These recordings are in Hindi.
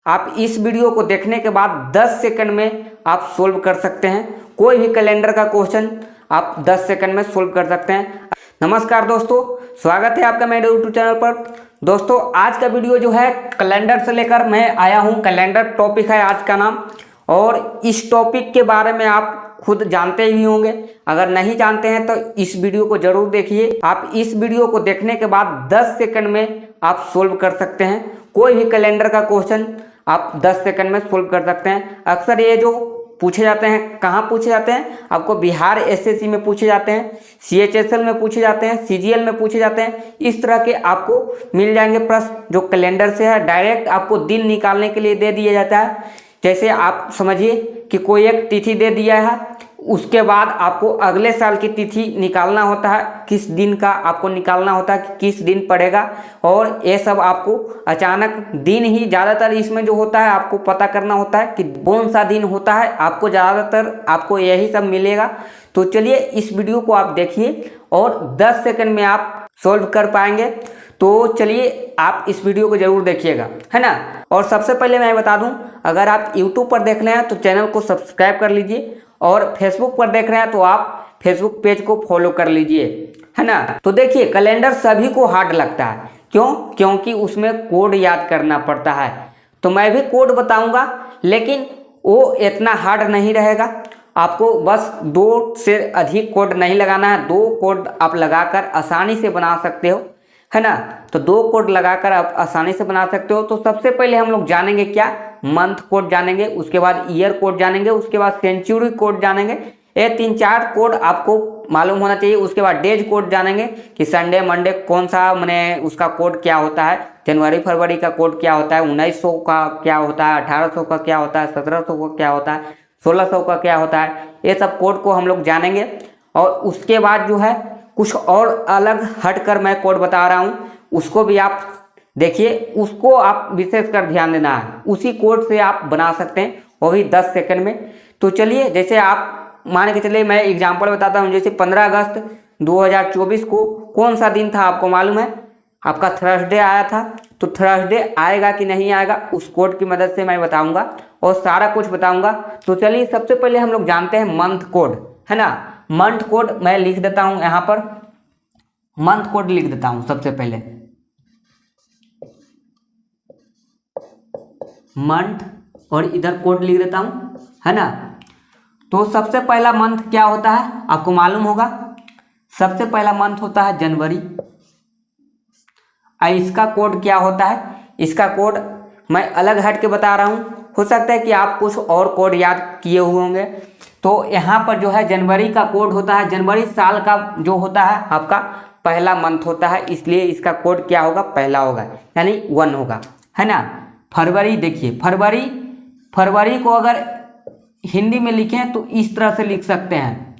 आप इस वीडियो को देखने के बाद 10 सेकंड में आप सोल्व कर सकते हैं। कोई भी कैलेंडर का क्वेश्चन आप 10 सेकंड में सोल्व कर सकते हैं। नमस्कार दोस्तों, स्वागत है आपका मेरे यूट्यूब चैनल पर। दोस्तों आज का वीडियो जो है कैलेंडर से लेकर मैं आया हूं। कैलेंडर टॉपिक है आज का नाम, और इस टॉपिक के बारे में आप खुद जानते ही होंगे। अगर नहीं जानते हैं तो इस वीडियो को जरूर देखिए। आप इस वीडियो को देखने के बाद 10 सेकंड में आप सोल्व कर सकते हैं। कोई भी कैलेंडर का क्वेश्चन आप 10 सेकंड में सोल्व कर सकते हैं। अक्सर ये जो पूछे जाते हैं, कहाँ पूछे जाते हैं? आपको बिहार एसएससी में पूछे जाते हैं, सीएचएसएल में पूछे जाते हैं, सीजीएल में पूछे जाते हैं। इस तरह के आपको मिल जाएंगे प्रश्न जो कैलेंडर से है। डायरेक्ट आपको दिन निकालने के लिए दे दिया जाता है। जैसे आप समझिए कि कोई एक तिथि दे दिया है, उसके बाद आपको अगले साल की तिथि निकालना होता है। किस दिन का आपको निकालना होता है कि किस दिन पड़ेगा, और ये सब आपको अचानक दिन ही ज़्यादातर इसमें जो होता है आपको पता करना होता है कि कौन सा दिन होता है। आपको ज़्यादातर आपको यही सब मिलेगा। तो चलिए इस वीडियो को आप देखिए और 10 सेकंड में आप सोल्व कर पाएंगे। तो चलिए आप इस वीडियो को जरूर देखिएगा, है ना। और सबसे पहले मैं बता दूं, अगर आप यूट्यूब पर देख रहे हैं तो चैनल को सब्सक्राइब कर लीजिए, और फेसबुक पर देख रहे हैं तो आप फेसबुक पेज को फॉलो कर लीजिए, है ना। तो देखिए कैलेंडर सभी को हार्ड लगता है। क्यों? क्योंकि उसमें कोड याद करना पड़ता है। तो मैं भी कोड बताऊंगा, लेकिन वो इतना हार्ड नहीं रहेगा। आपको बस 2 से अधिक कोड नहीं लगाना है। 2 कोड आप लगाकर आसानी से बना सकते हो, है ना। तो 2 कोड लगाकर आप आसानी से बना सकते हो। तो सबसे पहले हम लोग जानेंगे क्या? मंथ कोड जानेंगे, उसके बाद ईयर कोड जानेंगे, उसके बाद सेंचुरी कोड जानेंगे। ये 3-4 कोड आपको मालूम होना चाहिए। उसके बाद डेज कोड जानेंगे कि संडे मंडे कौन सा, मैंने उसका कोड क्या होता है। जनवरी फरवरी का कोड क्या होता है, 1900 का क्या होता है, 1800 का क्या होता है, 1700 का क्या होता है, 1600 का क्या होता है। ये सब कोड को हम लोग जानेंगे। और उसके बाद जो है कुछ और अलग हटकर मैं कोड बता रहा हूँ, उसको भी आप देखिए। उसको आप विशेषकर ध्यान देना है। उसी कोड से आप बना सकते हैं, वो भी 10 सेकंड में। तो चलिए, जैसे आप मान के चलिए, मैं एग्जांपल बताता हूँ। जैसे 15 अगस्त 2024 को कौन सा दिन था आपको मालूम है? आपका थर्सडे आया था। तो थर्सडे आएगा कि नहीं आएगा, उस कोड की मदद से मैं बताऊँगा और सारा कुछ बताऊँगा। तो चलिए सबसे पहले हम लोग जानते हैं मंथ कोड, है ना। मंथ कोड मैं लिख देता हूँ यहाँ पर। मंथ कोड लिख देता हूँ सबसे पहले, मंथ, और इधर कोड लिख देता हूँ, है ना। तो सबसे पहला मंथ क्या होता है आपको मालूम होगा। सबसे पहला मंथ होता है जनवरी। इसका कोड क्या होता है? इसका कोड मैं अलग हट के बता रहा हूँ। हो सकता है कि आप कुछ और कोड याद किए हुए होंगे। तो यहाँ पर जो है जनवरी का कोड होता है, जनवरी साल का जो होता है आपका पहला मंथ होता है, इसलिए इसका कोड क्या होगा? पहला होगा, यानी 1 होगा, है ना। फरवरी, देखिए फरवरी को अगर हिंदी में लिखें तो इस तरह से लिख सकते हैं।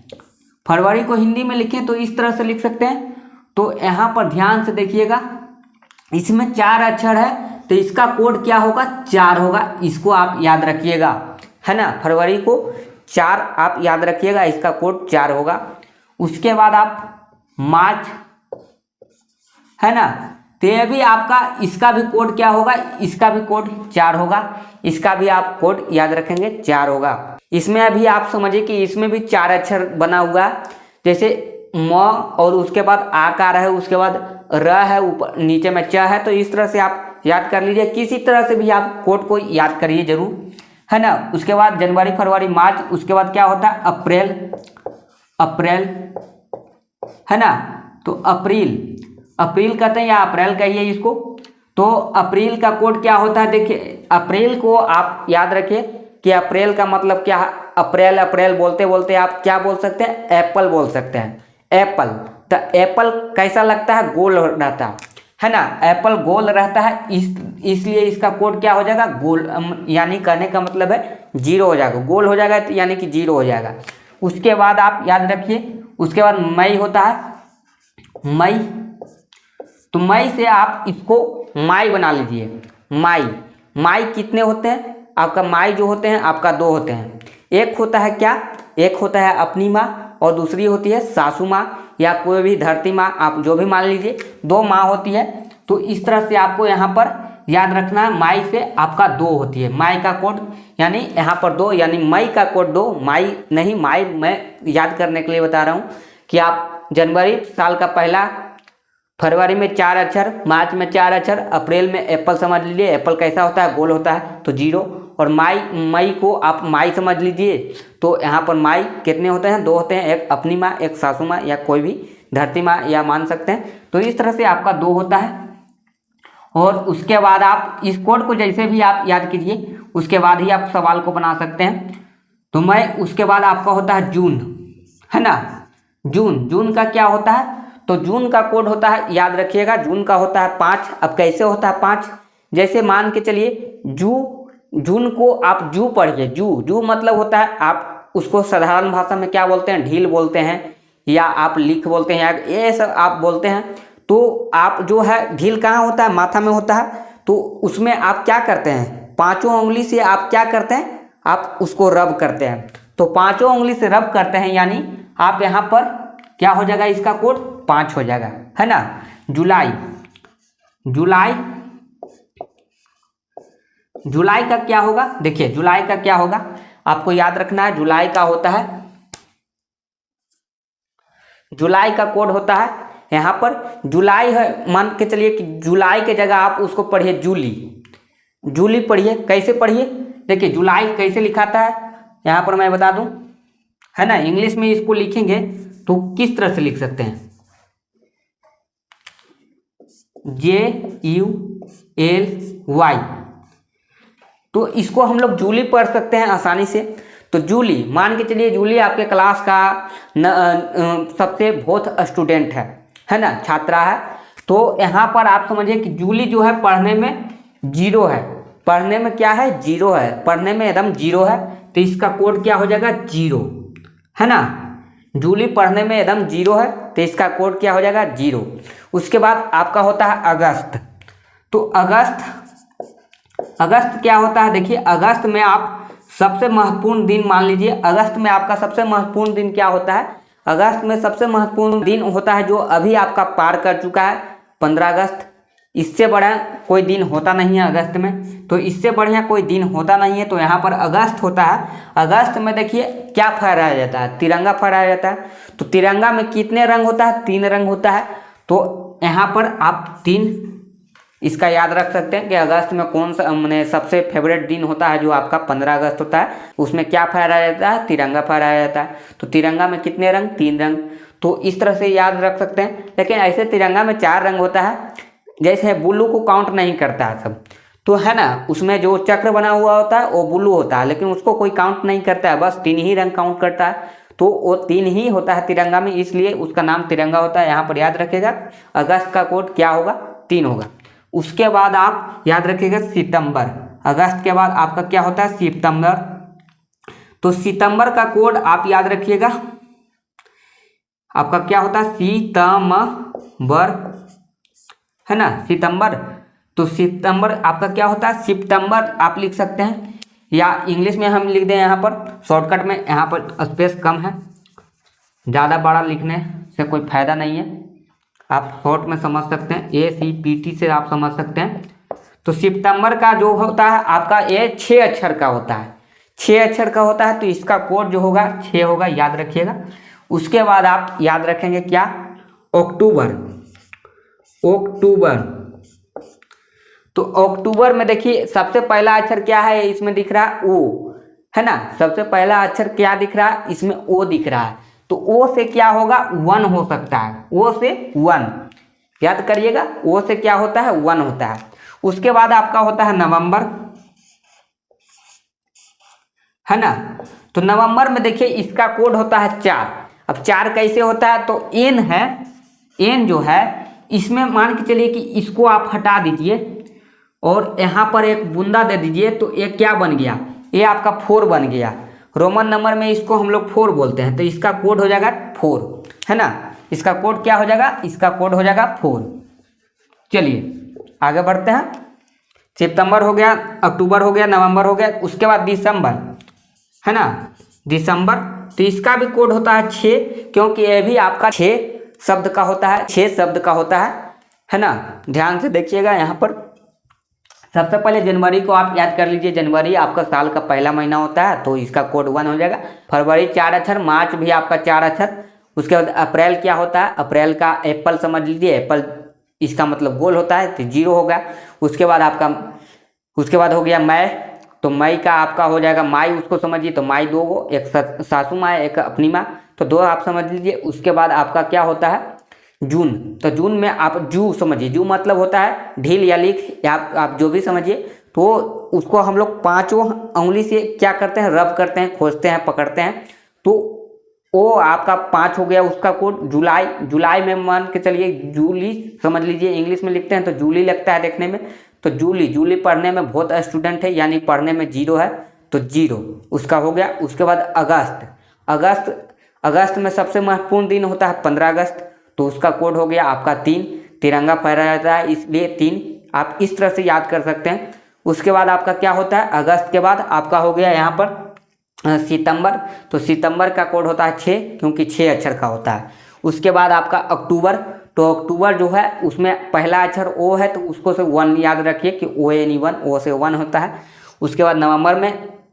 फरवरी को हिंदी में लिखें तो इस तरह से लिख सकते हैं। तो यहाँ पर ध्यान से देखिएगा, इसमें 4 अक्षर है, तो इसका कोड क्या होगा? 4 होगा। इसको आप याद रखिएगा, है ना। फरवरी को 4 आप याद रखिएगा, इसका कोड 4 होगा। उसके बाद आप मार्च, है ना। तो ये भी आपका, इसका भी कोड क्या होगा? इसका भी कोड 4 होगा। इसका भी आप कोड याद रखेंगे, 4 होगा। इसमें अभी आप समझिए कि इसमें भी 4 अक्षर बना हुआ है। जैसे म, और उसके बाद आकार है, उसके बाद र है, ऊपर नीचे में च है। तो इस तरह से आप याद कर लीजिए। किसी तरह से भी आप कोड को याद करिए जरूर, है ना। उसके बाद जनवरी फरवरी मार्च, उसके बाद क्या होता है? अप्रैल, है ना। तो अप्रैल कहते हैं, या अप्रैल कहिए इसको। तो अप्रैल का कोड क्या होता है? देखिए अप्रैल को आप याद रखिए कि अप्रैल का मतलब क्या है। अप्रैल बोलते बोलते आप क्या बोल सकते हैं? एप्पल बोल सकते हैं, एप्पल। तो एप्पल कैसा लगता है? गोल रहता है ना। एप्पल गोल रहता है, इसलिए इसका कोड क्या हो जाएगा? गोल, यानी कहने का मतलब है 0 हो जाएगा। गोल हो जाएगा तो यानी कि 0 हो जाएगा। उसके बाद आप याद रखिए, उसके बाद मई होता है, मई। तो मई से आप इसको माई बना लीजिए। माई कितने होते हैं आपका? माई जो होते हैं आपका 2 होते हैं। एक होता है क्या? एक होता है अपनी माँ, और दूसरी होती है सासू माँ, या कोई भी धरती माँ, आप जो भी मान लीजिए। 2 माँ होती है। तो इस तरह से आपको यहाँ पर याद रखना है, माई से आपका 2 होती है, माई का कोड यानी यहाँ पर 2 यानी मई का कोड 2, माई नहीं माई, मैं याद करने के लिए बता रहा हूँ कि आप जनवरी साल का पहला, फरवरी में 4 अक्षर, मार्च में 4 अक्षर, अप्रैल में एप्पल समझ लीजिए, एप्पल कैसा होता है, गोल होता है तो 0, और मई को आप माई समझ लीजिए, तो यहाँ पर माई कितने होते हैं, 2 होते हैं, एक अपनी माँ, एक सासू माँ या कोई भी धरती माँ या मान सकते हैं। तो इस तरह से आपका 2 होता है। और उसके बाद आप इस कोड को जैसे भी आप याद कीजिए, उसके बाद ही आप सवाल को बना सकते हैं। तो मैं उसके बाद आपका होता है जून, है ना, जून का क्या होता है, तो जून का कोड होता है, याद रखिएगा, जून का होता है 5। अब कैसे होता है 5, जैसे मान के चलिए जून को आप जू पढ़िए, जू मतलब होता है, आप उसको साधारण भाषा में क्या बोलते हैं, ढील बोलते हैं, या आप लिख बोलते हैं, या ये सब आप बोलते हैं। तो आप जो है ढील कहाँ होता है, माथा में होता है, तो उसमें आप क्या करते हैं, 5 उंगली से आप क्या करते हैं, आप उसको रब करते हैं। तो 5 उंगली से रब करते हैं, यानी आप यहाँ पर क्या हो जाएगा, इसका कोड 5 हो जाएगा, है ना। जुलाई का क्या होगा, देखिए जुलाई का क्या होगा, आपको याद रखना है, जुलाई का होता है, जुलाई का कोड होता है यहाँ पर जुलाई है, मान के चलिए कि जुलाई के जगह आप उसको पढ़िए जूली पढ़िए। कैसे पढ़िए, देखिए जुलाई कैसे लिखाता है यहाँ पर मैं बता दूं, है ना, इंग्लिश में इसको लिखेंगे तो किस तरह से लिख सकते हैं, JULY, तो इसको हम लोग जूली पढ़ सकते हैं आसानी से। तो जूली, मान के चलिए जूली आपके क्लास का सबसे बहुत स्टूडेंट है ना, छात्रा है। तो यहाँ पर आप समझिए कि जूली जो है पढ़ने में 0 है, पढ़ने में क्या है, 0 है, पढ़ने में एकदम 0 है, तो इसका कोड क्या हो जाएगा, 0, है ना। जूली पढ़ने में एकदम 0 है, तो इसका कोड क्या हो जाएगा, 0। उसके बाद आपका होता है अगस्त। तो अगस्त क्या होता है, देखिए अगस्त में आप सबसे महत्वपूर्ण दिन मान लीजिए, अगस्त में आपका सबसे महत्वपूर्ण दिन क्या होता है, अगस्त में सबसे महत्वपूर्ण दिन होता है जो अभी आपका पार कर चुका है, 15 अगस्त। इससे बड़ा कोई दिन होता नहीं है अगस्त में, तो इससे बढ़िया कोई दिन होता नहीं है। तो यहाँ पर अगस्त होता है, अगस्त में देखिए क्या फहराया जाता है, तिरंगा फहराया जाता है। तो तिरंगा में कितने रंग होता है, 3 रंग होता है। तो यहाँ पर आप 3 इसका याद रख सकते हैं कि अगस्त में कौन सा मैंने सबसे फेवरेट दिन होता है जो आपका 15 अगस्त होता है, उसमें क्या फहराया जाता है, तिरंगा फहराया जाता है। तो तिरंगा में कितने रंग, 3 रंग। तो इस तरह से याद रख सकते हैं। लेकिन ऐसे तिरंगा में 4 रंग होता है, जैसे ब्लू को काउंट नहीं करता है सब, तो है ना, उसमें जो चक्र बना हुआ होता है वो ब्लू होता है, लेकिन उसको कोई काउंट नहीं करता है, बस 3 ही रंग काउंट करता है। तो वो 3 ही होता है तिरंगा में, इसलिए उसका नाम तिरंगा होता है। यहाँ पर याद रखिएगा अगस्त का कोड क्या होगा, 3 होगा। उसके बाद आप याद रखिएगा सितंबर, अगस्त के बाद आपका क्या होता है, सितंबर। तो सितंबर का कोड आप याद रखिएगा, आपका क्या होता है, सितंबर, है ना, सितंबर। तो सितंबर आपका क्या होता है, सितंबर आप लिख सकते हैं, या इंग्लिश में हम लिख दें यहाँ पर शॉर्टकट में, यहाँ पर स्पेस कम है, ज़्यादा बड़ा लिखने से कोई फायदा नहीं है, आप शॉर्ट में समझ सकते हैं, ACPT से आप समझ सकते हैं। तो सितंबर का जो होता है आपका ये 6 अक्षर का होता है, 6 अक्षर का होता है। तो इसका कोड जो होगा 6 होगा, याद रखिएगा। उसके बाद आप याद रखेंगे क्या, अक्टूबर। तो अक्टूबर में देखिए सबसे पहला अक्षर क्या है, इसमें दिख रहा है O, है ना, सबसे पहला अक्षर क्या दिख रहा है, इसमें O दिख रहा है। तो O से क्या होगा, 1 हो सकता है, O से 1 याद करिएगा, O से क्या होता है, 1 होता है। उसके बाद आपका होता है नवंबर, है ना। तो नवंबर में देखिए इसका कोड होता है 4। अब 4 कैसे होता है, तो N है, N जो है इसमें मान के चलिए कि इसको आप हटा दीजिए और यहाँ पर एक बूंदा दे दीजिए, तो ये क्या बन गया, ये आपका 4 बन गया। रोमन नंबर में इसको हम लोग 4 बोलते हैं, तो इसका कोड हो जाएगा 4, है ना। इसका कोड क्या हो जाएगा, इसका कोड हो जाएगा 4। चलिए आगे बढ़ते हैं। सितंबर हो गया, अक्टूबर हो गया, नवंबर हो गया। उसके बाद दिसंबर, है ना, दिसंबर। तो इसका भी कोड होता है 6, क्योंकि ये भी आपका 6 शब्द का होता है, 6 शब्द का होता है ना। ध्यान से देखिएगा यहाँ पर सबसे पहले जनवरी को आप याद कर लीजिए, जनवरी आपका साल का पहला महीना होता है तो इसका कोड 1 हो जाएगा। फरवरी 4 अक्षर, मार्च भी आपका 4 अक्षर। उसके बाद अप्रैल क्या होता है, अप्रैल का एप्पल समझ लीजिए, एप्पल इसका मतलब गोल होता है तो 0 होगा। उसके बाद हो गया मई, तो मई का आपका हो जाएगा माई, उसको समझिए तो माई 2 गो, एक सासू माँ एक अपनी माँ, तो 2 आप समझ लीजिए। उसके बाद आपका क्या होता है जून, तो जून में आप जू समझिए, जू मतलब होता है ढील या लीक, या आप जो भी समझिए। तो उसको हम लोग 5 उंगली से क्या करते हैं, रब करते हैं, खोजते हैं, पकड़ते हैं, तो वो आपका 5 हो गया उसका कोड। जुलाई, जुलाई में मान के चलिए जूली समझ लीजिए, इंग्लिश में लिखते हैं तो जूली लगता है देखने में, तो जूली, जूली पढ़ने में बहुत स्टूडेंट है, यानी पढ़ने में 0 है तो 0 उसका हो गया। उसके बाद अगस्त, अगस्त में सबसे महत्वपूर्ण दिन होता है 15 अगस्त, तो उसका कोड हो गया आपका 3, तिरंगा फहराया जाता है इसलिए 3, आप इस तरह से याद कर सकते हैं। उसके बाद आपका क्या होता है, अगस्त के बाद आपका हो गया यहाँ पर सितंबर, तो सितंबर का कोड होता है 6, क्योंकि 6 अक्षर का होता है। उसके बाद आपका अक्टूबर, तो अक्टूबर जो है उसमें पहला अक्षर ओ है तो उसको से 1 याद रखिए कि ONE1, ओ से 1 होता है। उसके बाद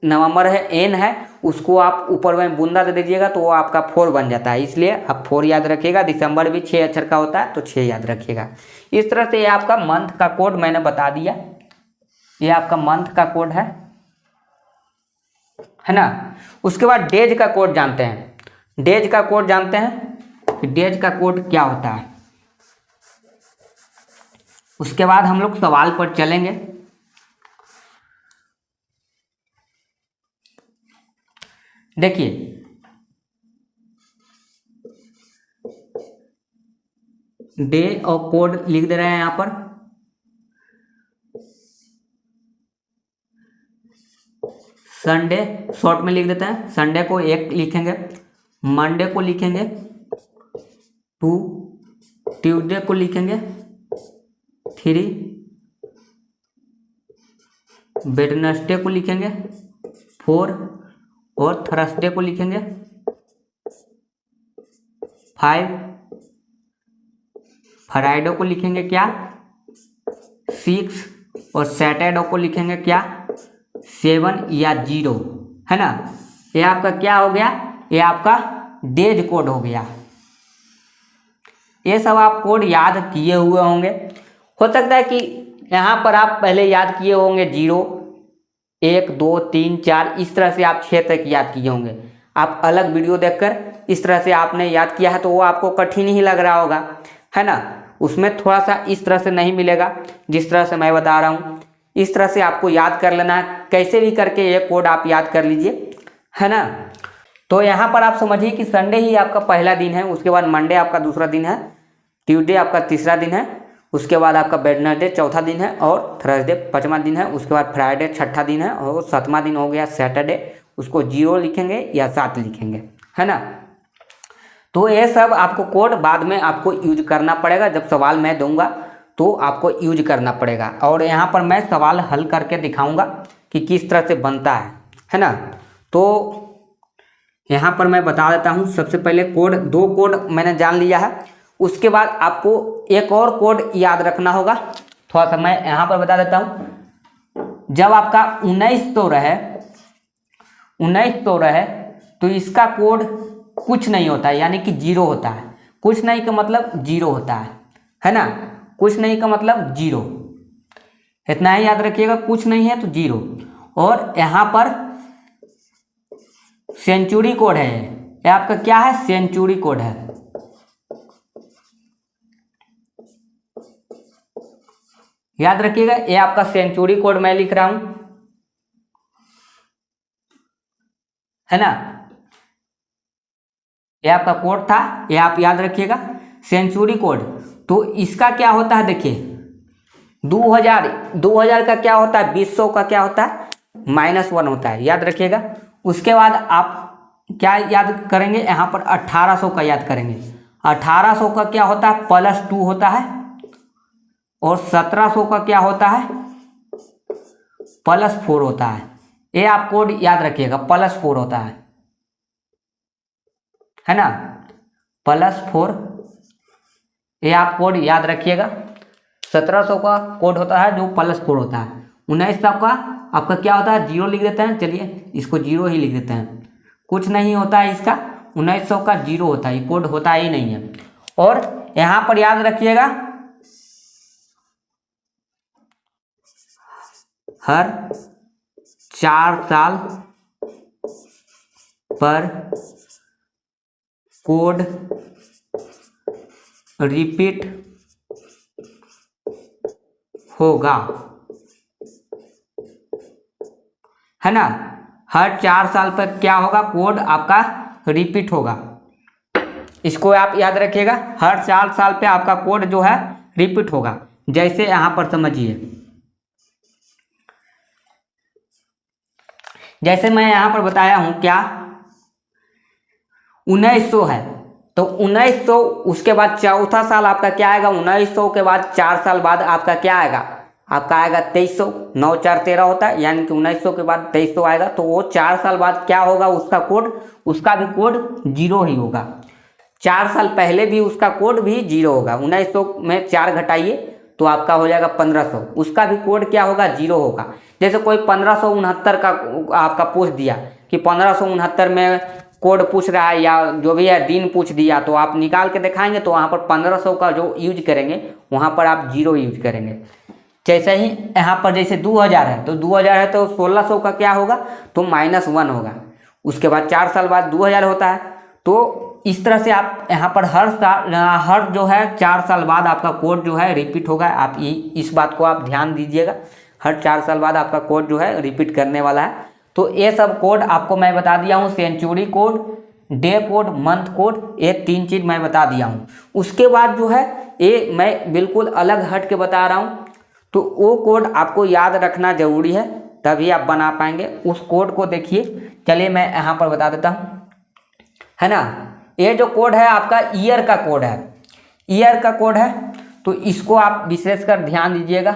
नवंबर है एन है, उसको आप ऊपर में बूंदा दे दीजिएगा तो वो आपका 4 बन जाता है, इसलिए आप 4 याद रखिएगा। दिसंबर भी 6 अक्षर का होता है तो 6 याद रखिएगा। इस तरह से ये आपका मंथ का कोड मैंने बता दिया, ये आपका मंथ का कोड है ना। उसके बाद डेज का कोड जानते हैं, डेज का कोड जानते हैं कि डेज का कोड क्या होता है। उसके बाद हम लोग सवाल पर चलेंगे। देखिए डे और कोड लिख दे रहे हैं यहाँ पर। संडे शॉर्ट में लिख देते हैं, संडे को 1 लिखेंगे, मंडे को लिखेंगे 2, ट्यूसडे को लिखेंगे 3, वेडनेसडे को लिखेंगे 4 और थर्सडे को लिखेंगे 5, फ्राइडे को लिखेंगे क्या 6 और सैटरडे को लिखेंगे क्या 7 या 0, है ना। ये आपका क्या हो गया, ये आपका डेज कोड हो गया। ये सब आप कोड याद किए हुए होंगे, हो सकता है कि यहाँ पर आप पहले याद किए होंगे 0, 1, 2, 3, 4, इस तरह से आप 6 तक याद किए होंगे। आप अलग वीडियो देखकर इस तरह से आपने याद किया है तो वो आपको कठिन ही लग रहा होगा, है ना। उसमें थोड़ा सा इस तरह से नहीं मिलेगा जिस तरह से मैं बता रहा हूँ, इस तरह से आपको याद कर लेना है, कैसे भी करके ये कोड आप याद कर लीजिए, है ना। तो यहाँ पर आप समझिए कि संडे ही आपका पहला दिन है, उसके बाद मंडे आपका दूसरा दिन है, ट्यूसडे आपका तीसरा दिन है, उसके बाद आपका वेडनेसडे चौथा दिन है और थर्सडे 5वां दिन है, उसके बाद फ्राइडे 6ठा दिन है और 7वां दिन हो गया सैटरडे, उसको 0 लिखेंगे या 7 लिखेंगे, है ना। तो ये सब आपको कोड बाद में आपको यूज करना पड़ेगा, जब सवाल मैं दूंगा तो आपको यूज करना पड़ेगा। और यहाँ पर मैं सवाल हल करके दिखाऊंगा कि किस तरह से बनता है ना। तो यहाँ पर मैं बता देता हूँ, सबसे पहले कोड 2 कोड मैंने जान लिया है। उसके बाद आपको एक और कोड याद रखना होगा, थोड़ा सा मैं यहाँ पर बता देता हूँ। जब आपका 1900 रहे तो इसका कोड कुछ नहीं होता है, यानी कि 0 होता है। कुछ नहीं का मतलब 0 होता है ना। कुछ नहीं का मतलब 0, इतना ही याद रखिएगा, कुछ नहीं है तो 0। और यहाँ पर सेंचुरी कोड है, ये आपका क्या है, सेंचुरी कोड है। याद रखिएगा, ये आपका सेंचुरी कोड मैं लिख रहा हूं, है ना। ये आपका कोड था, ये आप याद रखिएगा सेंचुरी कोड। तो इसका क्या होता है, देखिए 2000 का क्या होता है, 2000 का क्या होता है, -1 होता है, याद रखिएगा। उसके बाद आप क्या याद करेंगे, यहाँ पर 1800 का याद करेंगे। 1800 का क्या होता है, +2 होता है। और 1700 का क्या होता है, +4 होता है। ये आप कोड याद रखिएगा, +4 होता है ना, +4। ये आप कोड याद रखिएगा। 1700 का कोड होता है जो +4 होता है। 1900 का आपका क्या होता है, 0 लिख देते हैं। चलिए इसको 0 ही लिख देते हैं, कुछ नहीं होता है इसका, 1900 का 0 होता है, कोड होता ही नहीं है। और यहाँ पर याद रखिएगा, हर 4 साल पर कोड रिपीट होगा, है ना। हर 4 साल पर क्या होगा, कोड आपका रिपीट होगा। इसको आप याद रखिएगा, हर 4 साल पे आपका कोड जो है रिपीट होगा। जैसे यहाँ पर समझिए, जैसे मैं यहाँ पर बताया हूँ क्या, 1900 है तो 1900, उसके बाद चौथा साल आपका क्या आएगा, 1900 के बाद 4 साल बाद आपका क्या आएगा, आपका आएगा 2300। 9 4 13 होता है, यानी कि 1900 के बाद 2300 आएगा, तो वो 4 साल बाद क्या होगा, उसका कोड, उसका भी कोड 0 ही होगा। 4 साल पहले भी उसका कोड भी 0 होगा। 1900 में 4 घटाइए तो आपका हो जाएगा 1500, उसका भी कोड क्या होगा, 0 होगा। जैसे कोई 1569 का आपका पूछ दिया कि 1569 में कोड पूछ रहा है, या जो भी है दिन पूछ दिया, तो आप निकाल के दिखाएंगे तो वहाँ पर 1500 का जो यूज करेंगे वहाँ पर आप 0 यूज करेंगे। जैसे ही यहाँ पर जैसे 2000 है तो 2000 है तो 1600 का क्या होगा, तो -1 होगा। उसके बाद 4 साल बाद 2000 होता है, तो इस तरह से आप यहाँ पर हर साल, हर जो है 4 साल बाद आपका कोड जो है रिपीट होगा। आप इस बात को आप ध्यान दीजिएगा, हर 4 साल बाद आपका कोड जो है रिपीट करने वाला है। तो ये सब कोड आपको मैं बता दिया हूँ, century code, day code, month code, ये 3 चीज़ मैं बता दिया हूँ। उसके बाद जो है ये मैं बिल्कुल अलग हट के बता रहा हूँ, तो वो कोड आपको याद रखना जरूरी है, तभी आप बना पाएंगे। उस कोड को देखिए, चलिए मैं यहाँ पर बता देता हूँ, है ना। ये जो कोड है आपका ईयर का कोड है, ईयर का कोड है, तो इसको आप विशेषकर ध्यान दीजिएगा।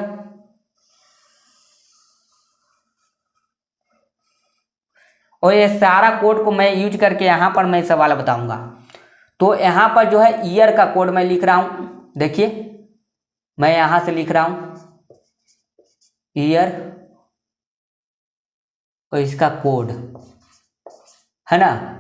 और ये सारा कोड को मैं यूज करके यहाँ पर मैं सवाल बताऊंगा। तो यहाँ पर जो है ईयर का कोड मैं लिख रहा हूँ, देखिए मैं यहाँ से लिख रहा हूँ ईयर और इसका कोड, है ना।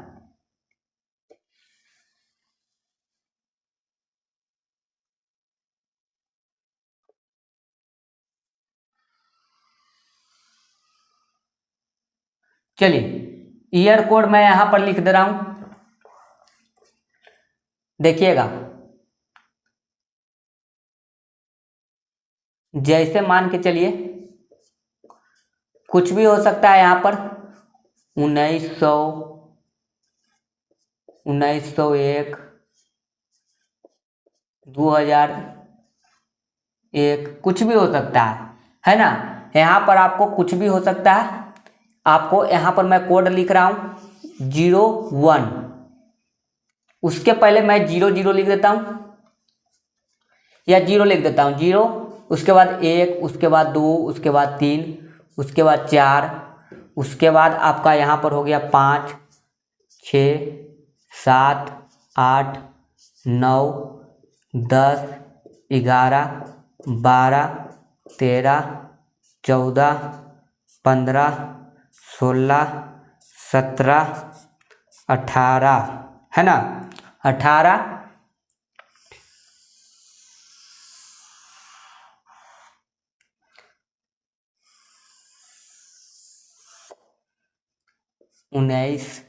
चलिए ईयर कोड मैं यहाँ पर लिख दे रहा हूँ, देखिएगा। जैसे मान के चलिए कुछ भी हो सकता है यहाँ पर, 1900, 1901, 2001, कुछ भी हो सकता है ना। यहाँ पर आपको कुछ भी हो सकता है। आपको यहाँ पर मैं कोड लिख रहा हूँ 01, उसके पहले मैं 00 लिख देता हूँ, या 0 लिख देता हूँ, 0, उसके बाद 1, उसके बाद 2, उसके बाद 3, उसके बाद 4, उसके बाद आपका यहाँ पर हो गया 5, 6, 7, 8, 9, 10, 11, 12, 13, 14, 15, 16, 17, 18, है ना, 18, 19,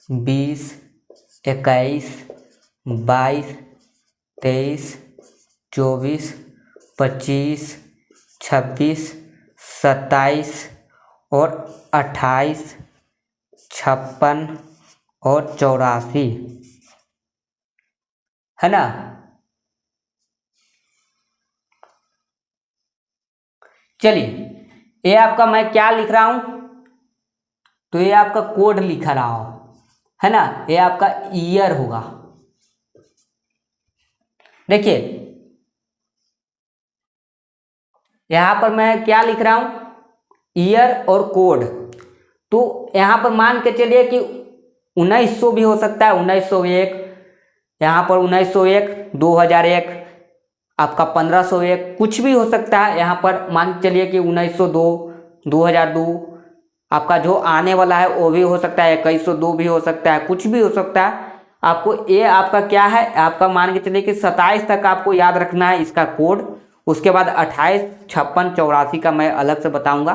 20, 21, 22, 23, 24, 25, 26, 27 और 28, 56 और 84, है ना। चलिए ये आपका मैं क्या लिख रहा हूं, तो ये आपका कोड लिखा रहा हो, है ना। ये आपका ईयर होगा। देखिए यहां पर मैं क्या लिख रहा हूं, ईयर और कोड। तो यहां पर मान के चलिए कि 1900 भी हो सकता है, 1901, यहाँ पर 1901, 2001, आपका 1501 कुछ भी हो सकता है। यहाँ पर मान के चलिए कि 1902, 2002, आपका जो आने वाला है वो भी हो सकता है, 2102 भी हो सकता है, कुछ भी हो सकता है। आपको ये आपका क्या है, आपका मान के चलिए कि 27 तक आपको याद रखना है इसका कोड। उसके बाद 28, 56, 84 का मैं अलग से बताऊंगा।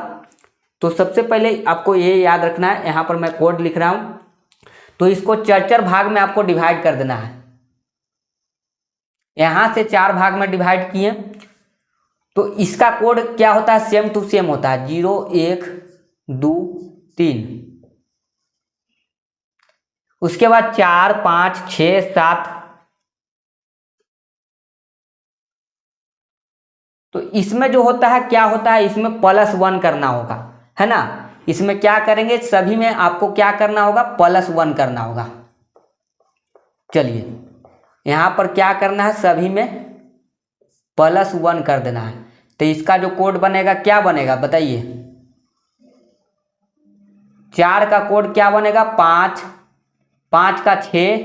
तो सबसे पहले आपको ये याद रखना है, यहाँ पर मैं कोड लिख रहा हूँ। तो इसको 4 भाग में आपको डिवाइड कर देना है। यहाँ से 4 भाग में डिवाइड किए तो इसका कोड क्या होता है, सेम टू सेम होता है, 0, 1, 2, 3। उसके बाद 4, 5, 6, 7। तो इसमें जो होता है क्या होता है, इसमें +1 करना होगा, है ना। इसमें क्या करेंगे, सभी में आपको क्या करना होगा, +1 करना होगा। चलिए यहाँ पर क्या करना है, सभी में +1 कर देना है। तो इसका जो कोड बनेगा क्या बनेगा बताइए। 4 का कोड क्या बनेगा, 5, 5 का 6,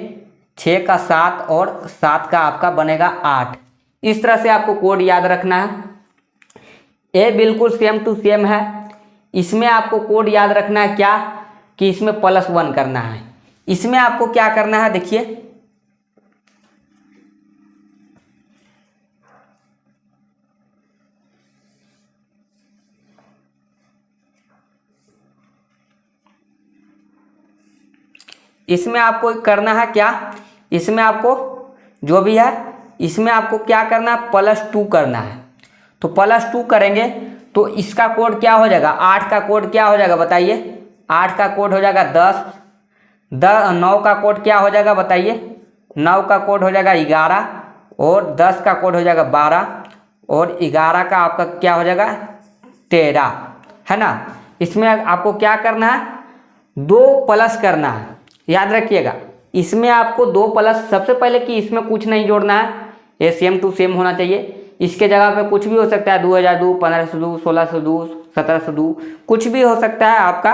6 का 7 और 7 का आपका बनेगा 8। इस तरह से आपको कोड याद रखना है। ये बिल्कुल सेम टू सेम है। इसमें आपको कोड याद रखना है क्या, कि इसमें +1 करना है। इसमें आपको क्या करना है, देखिए इसमें आपको करना है क्या, इसमें आपको जो भी है इसमें आपको क्या करना है, +2 करना है। तो +2 करेंगे तो इसका कोड क्या हो जाएगा, 8 का कोड क्या हो जाएगा बताइए। 8 का कोड हो जाएगा 10, 9 का कोड क्या हो जाएगा बताइए। 9 का कोड हो जाएगा 11 और 10 का कोड हो जाएगा 12 और 11 का आपका क्या हो जाएगा 13, है ना। इसमें आपको क्या करना है, 2 प्लस करना है, याद रखिएगा। इसमें आपको 2 प्लस, सबसे पहले कि इसमें कुछ नहीं जोड़ना है, ये सेम टू सेम होना चाहिए। इसके जगह पे कुछ भी हो सकता है, 2002, 1502, 1602, 1702, कुछ भी हो सकता है, आपका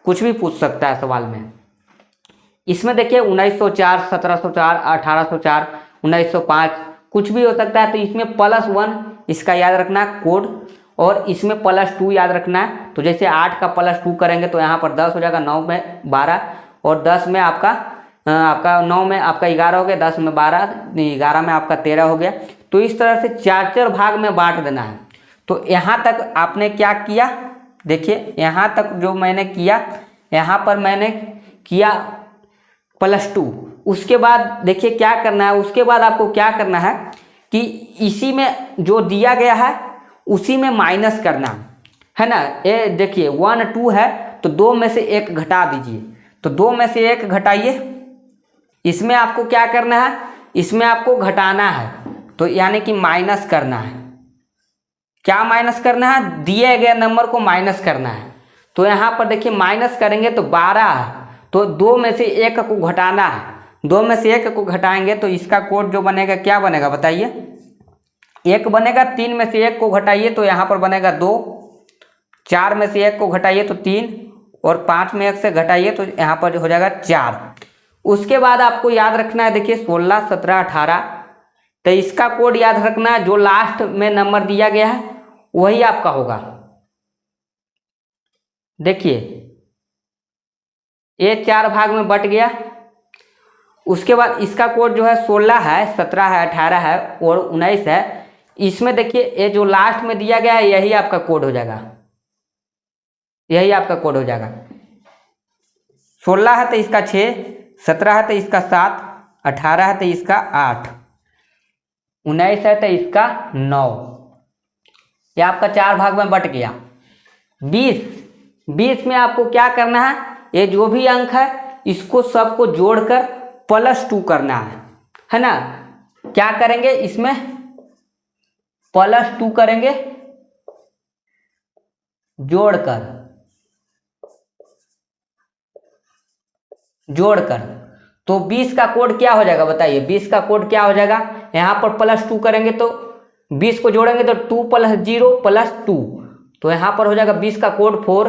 कुछ भी पूछ सकता है सवाल में। इसमें देखिए 1904, 1704, 1804, 1905 कुछ भी हो सकता है। तो इसमें +1 इसका याद रखना है कोड, और इसमें +2 याद रखना है। तो जैसे 8 का +2 करेंगे तो यहाँ पर 10 हो जाएगा, 9 में 12 और 10 में आपका 9 में आपका 11 हो गया, 10 में 12, 11 में आपका 13 हो गया। तो इस तरह से 4 भाग में बांट देना है। तो यहाँ तक आपने क्या किया, देखिए यहाँ तक जो मैंने किया, यहाँ पर मैंने किया +2। उसके बाद देखिए क्या करना है, उसके बाद आपको क्या करना है कि इसी में जो दिया गया है उसी में माइनस करना है ना। ये देखिए 1, 2 है तो 2 में से 1 घटा दीजिए। तो 2 में से 1 घटाइए। इसमें आपको क्या करना है, इसमें आपको घटाना है, तो यानी कि माइनस करना है। क्या माइनस करना है, दिए गए नंबर को माइनस करना है। तो यहाँ पर देखिए माइनस करेंगे तो 12 है, तो 2 में से 1 को घटाना है। 2 में से 1 को घटाएंगे तो इसका कोड जो बनेगा क्या बनेगा बताइए। 1 बनेगा, 3 में से 1 को घटाइए तो यहाँ पर बनेगा 2, 4 में से 1 को घटाइए तो 3 और 5 में 1 से घटाइए तो यहाँ पर हो जाएगा 4। उसके बाद आपको याद रखना है, देखिए 16, 17, 18। तो इसका कोड याद रखना है, जो लास्ट में नंबर दिया गया है वही आपका होगा। देखिए ये 4 भाग में बट गया। उसके बाद इसका कोड जो है 16 है, 17 है, 18 है और 19 है। इसमें देखिए ये जो लास्ट में दिया गया है यही आपका कोड हो जाएगा, यही आपका कोड हो जाएगा। 16 है तो इसका 6, 17 है तो इसका 7, 18 है तो इसका 8, 19 है तो इसका 9। ये आपका 4 भाग में बट गया। 20 में आपको क्या करना है, ये जो भी अंक है इसको सबको जोड़कर +2 करना है ना। क्या करेंगे, इसमें +2 करेंगे जोड़कर। तो 20 का कोड क्या हो जाएगा बताइए। 20 का कोड क्या हो जाएगा, यहाँ पर +2 करेंगे तो 20 को जोड़ेंगे तो 2 + 0 + 2, तो यहाँ पर हो जाएगा 20 का कोड 4।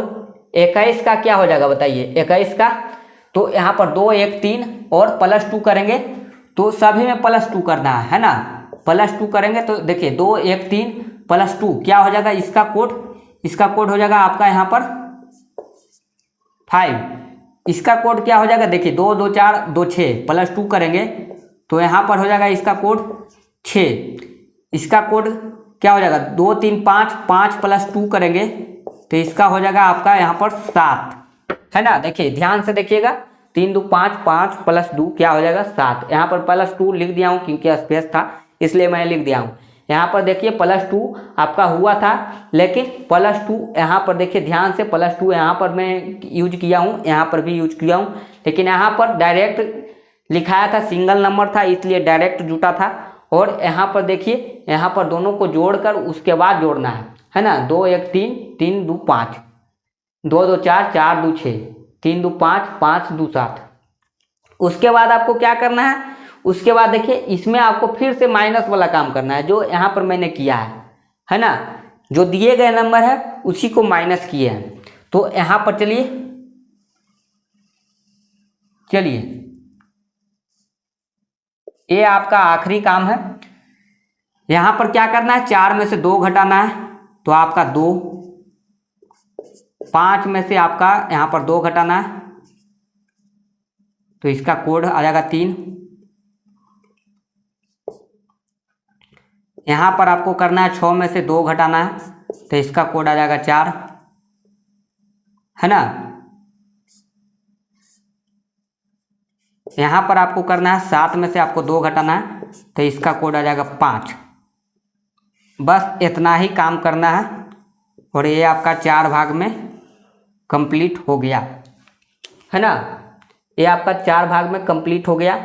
21 का क्या हो जाएगा बताइए, 21 का तो यहाँ पर 2, 1, 3 और +2 करेंगे तो सभी में +2 करना है ना। +2 करेंगे तो देखिए 2 1 3 +2 क्या हो जाएगा, इसका कोड हो जाएगा आपका यहाँ पर 5। इसका कोड क्या हो जाएगा, देखिए 2 2 4 2 6 +2 करेंगे तो यहाँ पर हो जाएगा इसका कोड 6। इसका कोड क्या हो जाएगा 2 3 5 5 +2 करेंगे तो इसका हो जाएगा आपका यहाँ पर 7, है ना। देखिए ध्यान से देखिएगा, 3 2 5 5 +2 क्या हो जाएगा 7। यहाँ पर +2 लिख दिया हूँ क्योंकि स्पेस था इसलिए मैं लिख दिया हूँ। यहाँ पर देखिए +2 आपका हुआ था, लेकिन +2 यहाँ पर देखिए ध्यान से, +2 यहाँ पर मैं यूज किया हूँ, यहाँ पर भी यूज किया हूँ, लेकिन यहाँ पर डायरेक्ट लिखाया था, सिंगल नंबर था इसलिए डायरेक्ट जुटा था। और यहाँ पर देखिए, यहाँ पर दोनों को जोड़कर उसके बाद जोड़ना है ना। 2 1 3 3 2 5 2 2 4 4 2 6 3 2 5 5 2 7। उसके बाद आपको क्या करना है, उसके बाद देखिए इसमें आपको फिर से माइनस वाला काम करना है जो यहाँ पर मैंने किया है ना। जो दिए गए नंबर है उसी को माइनस किए हैं। तो यहाँ पर चलिए ये आपका आखिरी काम है। यहाँ पर क्या करना है, 4 में से 2 घटाना है तो आपका 2, 5 में से आपका यहाँ पर 2 घटाना है तो इसका कोड आ जाएगा 3। यहाँ पर आपको करना है 6 में से 2 घटाना है तो इसका कोड आ जाएगा 4, है ना। यहाँ पर आपको करना है 7 में से आपको 2 घटाना है तो इसका कोड आ जाएगा 5। बस इतना ही काम करना है और ये आपका 4 भाग में कंप्लीट हो गया, है ना। ये आपका 4 भाग में कंप्लीट हो गया।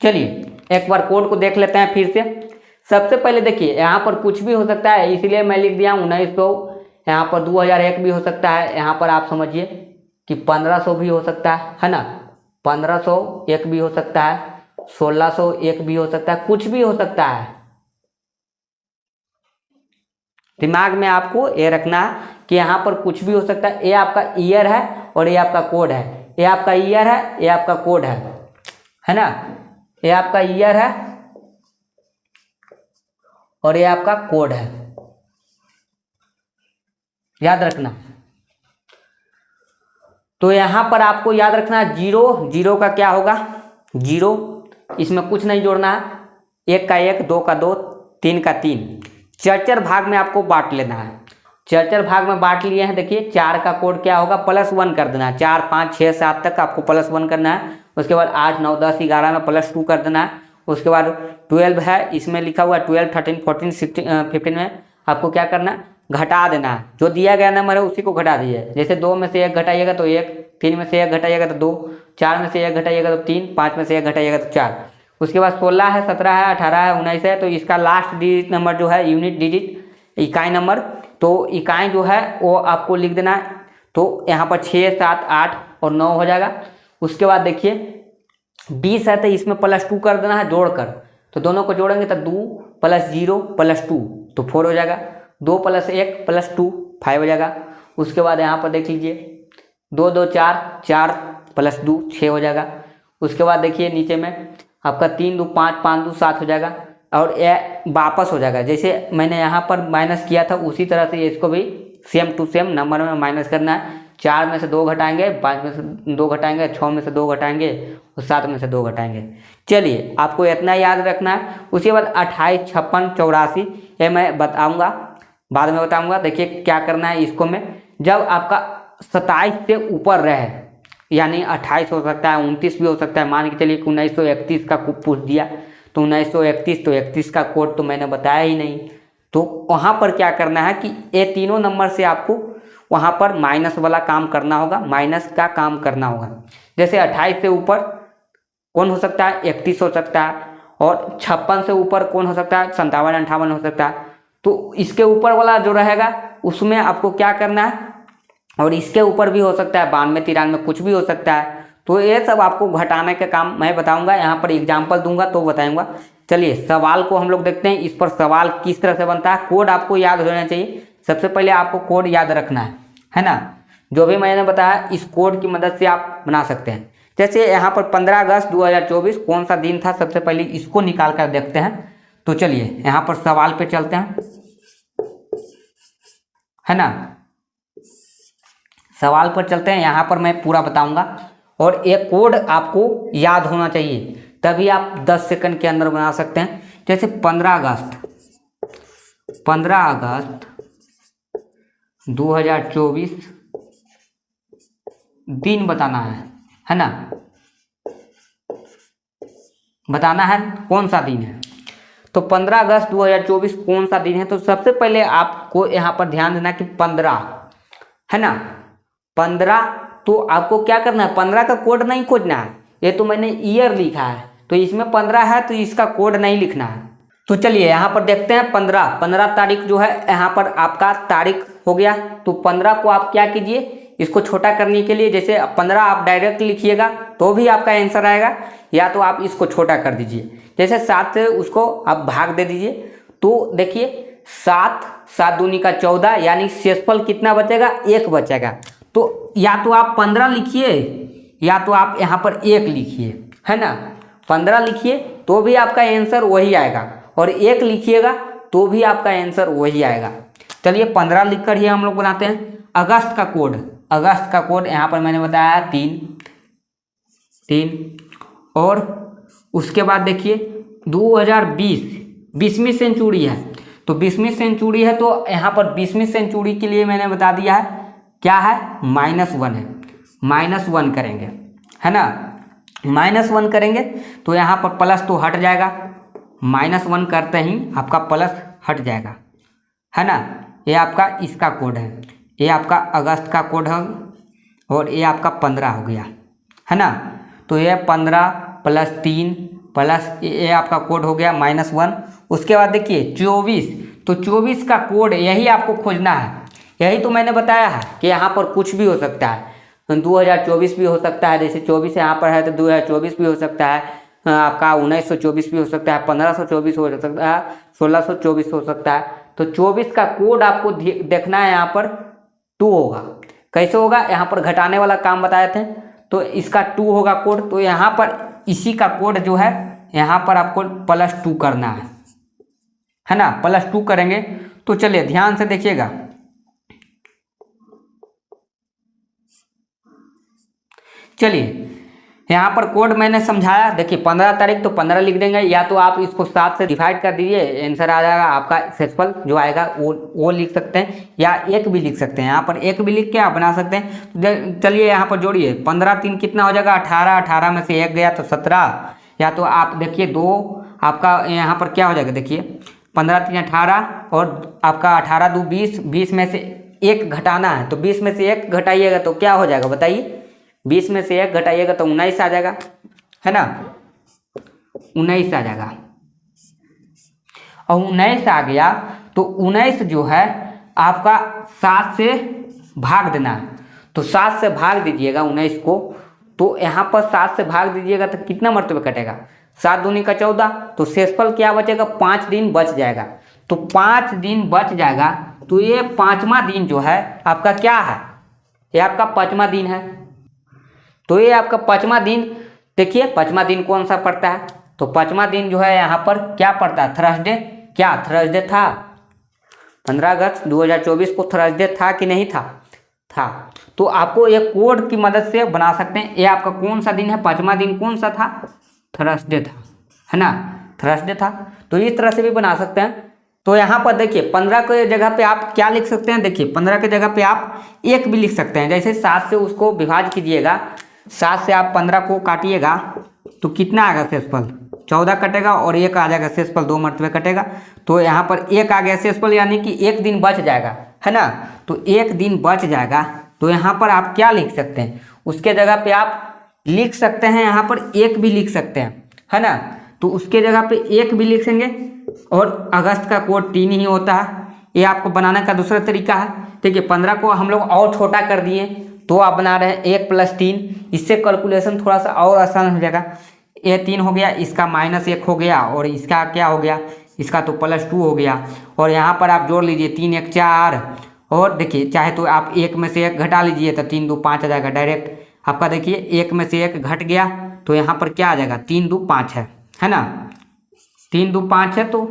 चलिए एक बार कोड को देख लेते हैं फिर से। सबसे पहले देखिए यहाँ पर कुछ भी हो सकता है इसलिए मैं लिख दिया 1900, यहाँ पर 2001 भी हो सकता है, यहाँ पर आप समझिए कि 1500 भी हो सकता है ना। 1501 भी हो सकता है, 1601 भी हो सकता है, कुछ भी हो सकता है। दिमाग में आपको ये रखना है कि यहाँ पर कुछ भी हो सकता है। ये आपका ईयर है और ये आपका कोड है। ये आपका ईयर है, ये आपका कोड है ना। ये आपका ईयर है और ये आपका कोड है, याद रखना। तो यहाँ पर आपको याद रखना है 0, 0 का क्या होगा 0, इसमें कुछ नहीं जोड़ना है। 1 का 1, 2 का 2, 3 का 3। चर भाग में आपको बांट लेना है। चर भाग में बांट लिए हैं। देखिए 4 का कोड क्या होगा +1 कर देना है। 4 5 6 7 तक आपको +1 करना है। उसके बाद 8 9 10 11 में +2 कर देना है। उसके बाद 12 है, इसमें लिखा हुआ 12 13 14 16 15 में आपको क्या करना है घटा देना है। जो दिया गया नंबर है उसी को घटा दीजिए। जैसे 2 में से 1 घटाइएगा तो 1, 3 में से 1 घटाइएगा तो 2, 4 में से 1 घटाइएगा तो 3, 5 में से 1 घटाइएगा तो 4। उसके बाद 16 है, 17 है, 18 है, 19 है, तो इसका लास्ट डिजिट नंबर जो है यूनिट डिजिट इकाई नंबर, तो इकाई जो है वो आपको लिख देना है। तो यहाँ पर 6 7 8 और 9 हो जाएगा। उसके बाद देखिए 20 है तो इसमें +2 कर देना है जोड़कर। तो दोनों को जोड़ेंगे तो 2 + 0 + 2 तो 4 हो जाएगा। 2 + 1 + 2 5 हो जाएगा। उसके बाद यहाँ पर देख लीजिए 2 2 4 4 + 2 6 हो जाएगा। उसके बाद देखिए नीचे में आपका 3 2 5 5 2 7 हो जाएगा और ये वापस हो जाएगा। जैसे मैंने यहाँ पर माइनस किया था उसी तरह से इसको भी सेम टू सेम नंबर में माइनस करना है। 4 में से 2 घटाएंगे, 5 में से 2 घटाएंगे, 6 में से 2 घटाएंगे और 7 में से 2 घटाएंगे। चलिए आपको इतना याद रखना है। उसके बाद 28 56 84 ये मैं बताऊँगा, बाद में बताऊँगा। देखिए क्या करना है इसको में, जब आपका 27 से ऊपर रहे, यानी 28 हो सकता है, 29 भी हो सकता है। मान के चलिए 1931 का पूछ दिया तो 1931, तो 31 का कोड तो मैंने बताया ही नहीं। तो वहाँ पर क्या करना है कि ये तीनों नंबर से आपको वहाँ पर माइनस वाला काम करना होगा, माइनस का काम करना होगा। जैसे 28 से ऊपर कौन हो सकता है 31 हो सकता है, और 56 से ऊपर कौन हो सकता है 57 58 हो सकता है। तो इसके ऊपर वाला जो रहेगा उसमें आपको क्या करना है, और इसके ऊपर भी हो सकता है 92 93 कुछ भी हो सकता है। तो ये सब आपको घटाने का काम मैं बताऊंगा, यहाँ पर एग्जाम्पल दूंगा तो बताऊंगा। चलिए सवाल को हम लोग देखते हैं, इस पर सवाल किस तरह से बनता है। कोड आपको याद होना चाहिए। सबसे पहले आपको कोड याद रखना है ना। जो भी मैंने बताया इस कोड की मदद से आप बना सकते हैं। जैसे यहाँ पर 15 अगस्त 2024 कौन सा दिन था, सबसे पहले इसको निकाल कर देखते हैं। तो चलिए यहाँ पर सवाल पे चलते हैं, है ना। सवाल पर चलते हैं, यहाँ पर मैं पूरा बताऊंगा और एक कोड आपको याद होना चाहिए, तभी आप 10 सेकंड के अंदर बना सकते हैं। जैसे 15 अगस्त 2024 दिन बताना है ना, बताना है कौन सा दिन है। तो 15 अगस्त 2024 कौन सा दिन है, तो सबसे पहले आपको यहाँ पर ध्यान देना कि 15 है ना, 15। तो आपको क्या करना है, 15 का कोड नहीं खोजना है, ये तो मैंने ईयर लिखा है तो इसमें 15 है तो इसका कोड नहीं लिखना है। तो चलिए यहाँ पर देखते हैं 15 तारीख जो है यहाँ पर आपका तारीख हो गया। तो 15 को आप क्या कीजिए, इसको छोटा करने के लिए जैसे 15 आप डायरेक्ट लिखिएगा तो भी आपका आंसर आएगा, या तो आप इसको छोटा कर दीजिए, जैसे 7 से उसको आप भाग दे दीजिए। तो देखिए 7 दूनी का 14, यानी शेषफल कितना बचेगा, 1 बचेगा। तो या तो आप 15 लिखिए या तो आप यहाँ पर 1 लिखिए, है ना। 15 लिखिए तो भी आपका आंसर वही आएगा और 1 लिखिएगा तो भी आपका आंसर वही आएगा। चलिए 15 लिखकर ही हम लोग बनाते हैं। अगस्त का कोड यहाँ पर मैंने बताया 3 और उसके बाद देखिए 2020 20वीं सेंचुरी है, तो 20वीं सेंचुरी है तो यहाँ पर 20वीं सेंचुरी के लिए मैंने बता दिया है क्या है, -1 है, -1 करेंगे, है ना। -1 करेंगे तो यहाँ पर प्लस तो हट जाएगा, -1 करते ही आपका प्लस हट जाएगा, है ना। ये आपका इसका कोड है, ये आपका अगस्त का कोड है और ये आपका 15 हो गया, है ना। तो ये 15 + 3 प्लस ये आपका कोड हो गया -1। उसके बाद देखिए 24, तो 24 का कोड यही आपको खोजना है। यही तो मैंने बताया है कि यहाँ पर कुछ भी हो सकता है, 2024 भी हो सकता है, जैसे 24 यहाँ पर है तो 2024 भी हो सकता है, आपका 1924 भी हो सकता है, 1524 हो सकता है, 1624 हो सकता है। तो 24 का कोड आपको देखना है, यहाँ पर 2 होगा। कैसे होगा, यहाँ पर घटाने वाला काम बताए थे तो इसका 2 होगा कोड, तो यहाँ पर इसी का कोड जो है यहाँ पर आपको +2 करना है ना, +2 करेंगे। तो चलिए ध्यान से देखिएगा, चलिए यहाँ पर कोड मैंने समझाया। देखिए 15 तारीख तो 15 लिख देंगे, या तो आप इसको 7 से डिवाइड कर दीजिए, आंसर आ जाएगा आपका। शेषफल जो आएगा वो लिख सकते हैं, या 1 भी लिख सकते हैं, यहाँ पर 1 भी लिख के आप बना सकते हैं। चलिए यहाँ पर जोड़िए, 15 3 कितना हो जाएगा, 18, 18 में से 1 गया तो 17, या तो आप देखिए 2 आपका यहाँ पर क्या हो जाएगा, देखिए 15 3 18 और आपका 18 2 20, 20 में से 1 घटाना है, तो 20 में से 1 घटाइएगा तो क्या हो जाएगा बताइए, 20 में से 1 घटाइएगा तो 19 आ जाएगा, है ना, 19 आ जाएगा। और 19 आ गया तो 19 जो है आपका 7 से भाग देना है, तो 7 से भाग दीजिएगा 19 को, तो यहाँ पर 7 से भाग दीजिएगा तो कितना मरतबे कटेगा, 7 दूनी का 14, तो शेषफल क्या बचेगा, 5 दिन बच जाएगा। तो 5 दिन बच जाएगा, तो ये 5वां दिन जो है आपका क्या है, ये आपका 5वां दिन है। तो ये आपका 5वां दिन, देखिए 5वां दिन कौन सा पड़ता है, तो 5वां दिन जो है यहाँ पर क्या पड़ता है, थर्सडे। क्या थर्सडे था, 15 अगस्त 2024 को थर्सडे था कि नहीं था, था। तो आपको एक कोड की मदद से बना सकते हैं। ये आपका कौन सा दिन है, 5वां दिन कौन सा था, थर्सडे था, है ना, थर्सडे था। तो इस तरह से भी बना सकते हैं। तो यहाँ पर देखिए 15 के जगह पे आप क्या लिख सकते हैं, देखिए 15 के जगह पे आप 1 भी लिख सकते हैं। जैसे 7 से उसको विभाज्य कीजिएगा, 7 से आप 15 को काटिएगा तो कितना आएगा शेषफल, 14 कटेगा और 1 आ जाएगा शेषफल, 2 मरतबे कटेगा। तो यहाँ पर 1 आ गया शेषफल, यानी कि 1 दिन बच जाएगा, है ना। तो 1 दिन बच जाएगा, तो यहाँ पर आप क्या लिख सकते हैं, उसके जगह पे आप लिख सकते हैं, यहाँ पर 1 भी लिख सकते हैं, है ना। तो उसके जगह पे 1 भी लिखेंगे और अगस्त का कोड 3 ही होता है। ये आपको बनाने का दूसरा तरीका है। देखिए 15 को हम लोग और छोटा कर दिए तो आप बना रहे हैं 1 + 3, इससे कैलकुलेशन थोड़ा सा और आसान हो जाएगा। ये 3 हो गया, इसका -1 हो गया और इसका क्या हो गया, इसका तो +2 हो गया। और यहाँ पर आप जोड़ लीजिए 3 1 4, और देखिए चाहे तो आप 1 में से 1 घटा लीजिए तो 3 2 5 आ जाएगा डायरेक्ट। आपका देखिए एक में से एक घट गया तो यहाँ पर क्या आ जाएगा, 3 2 5 है ना, 3 2 5 है। तो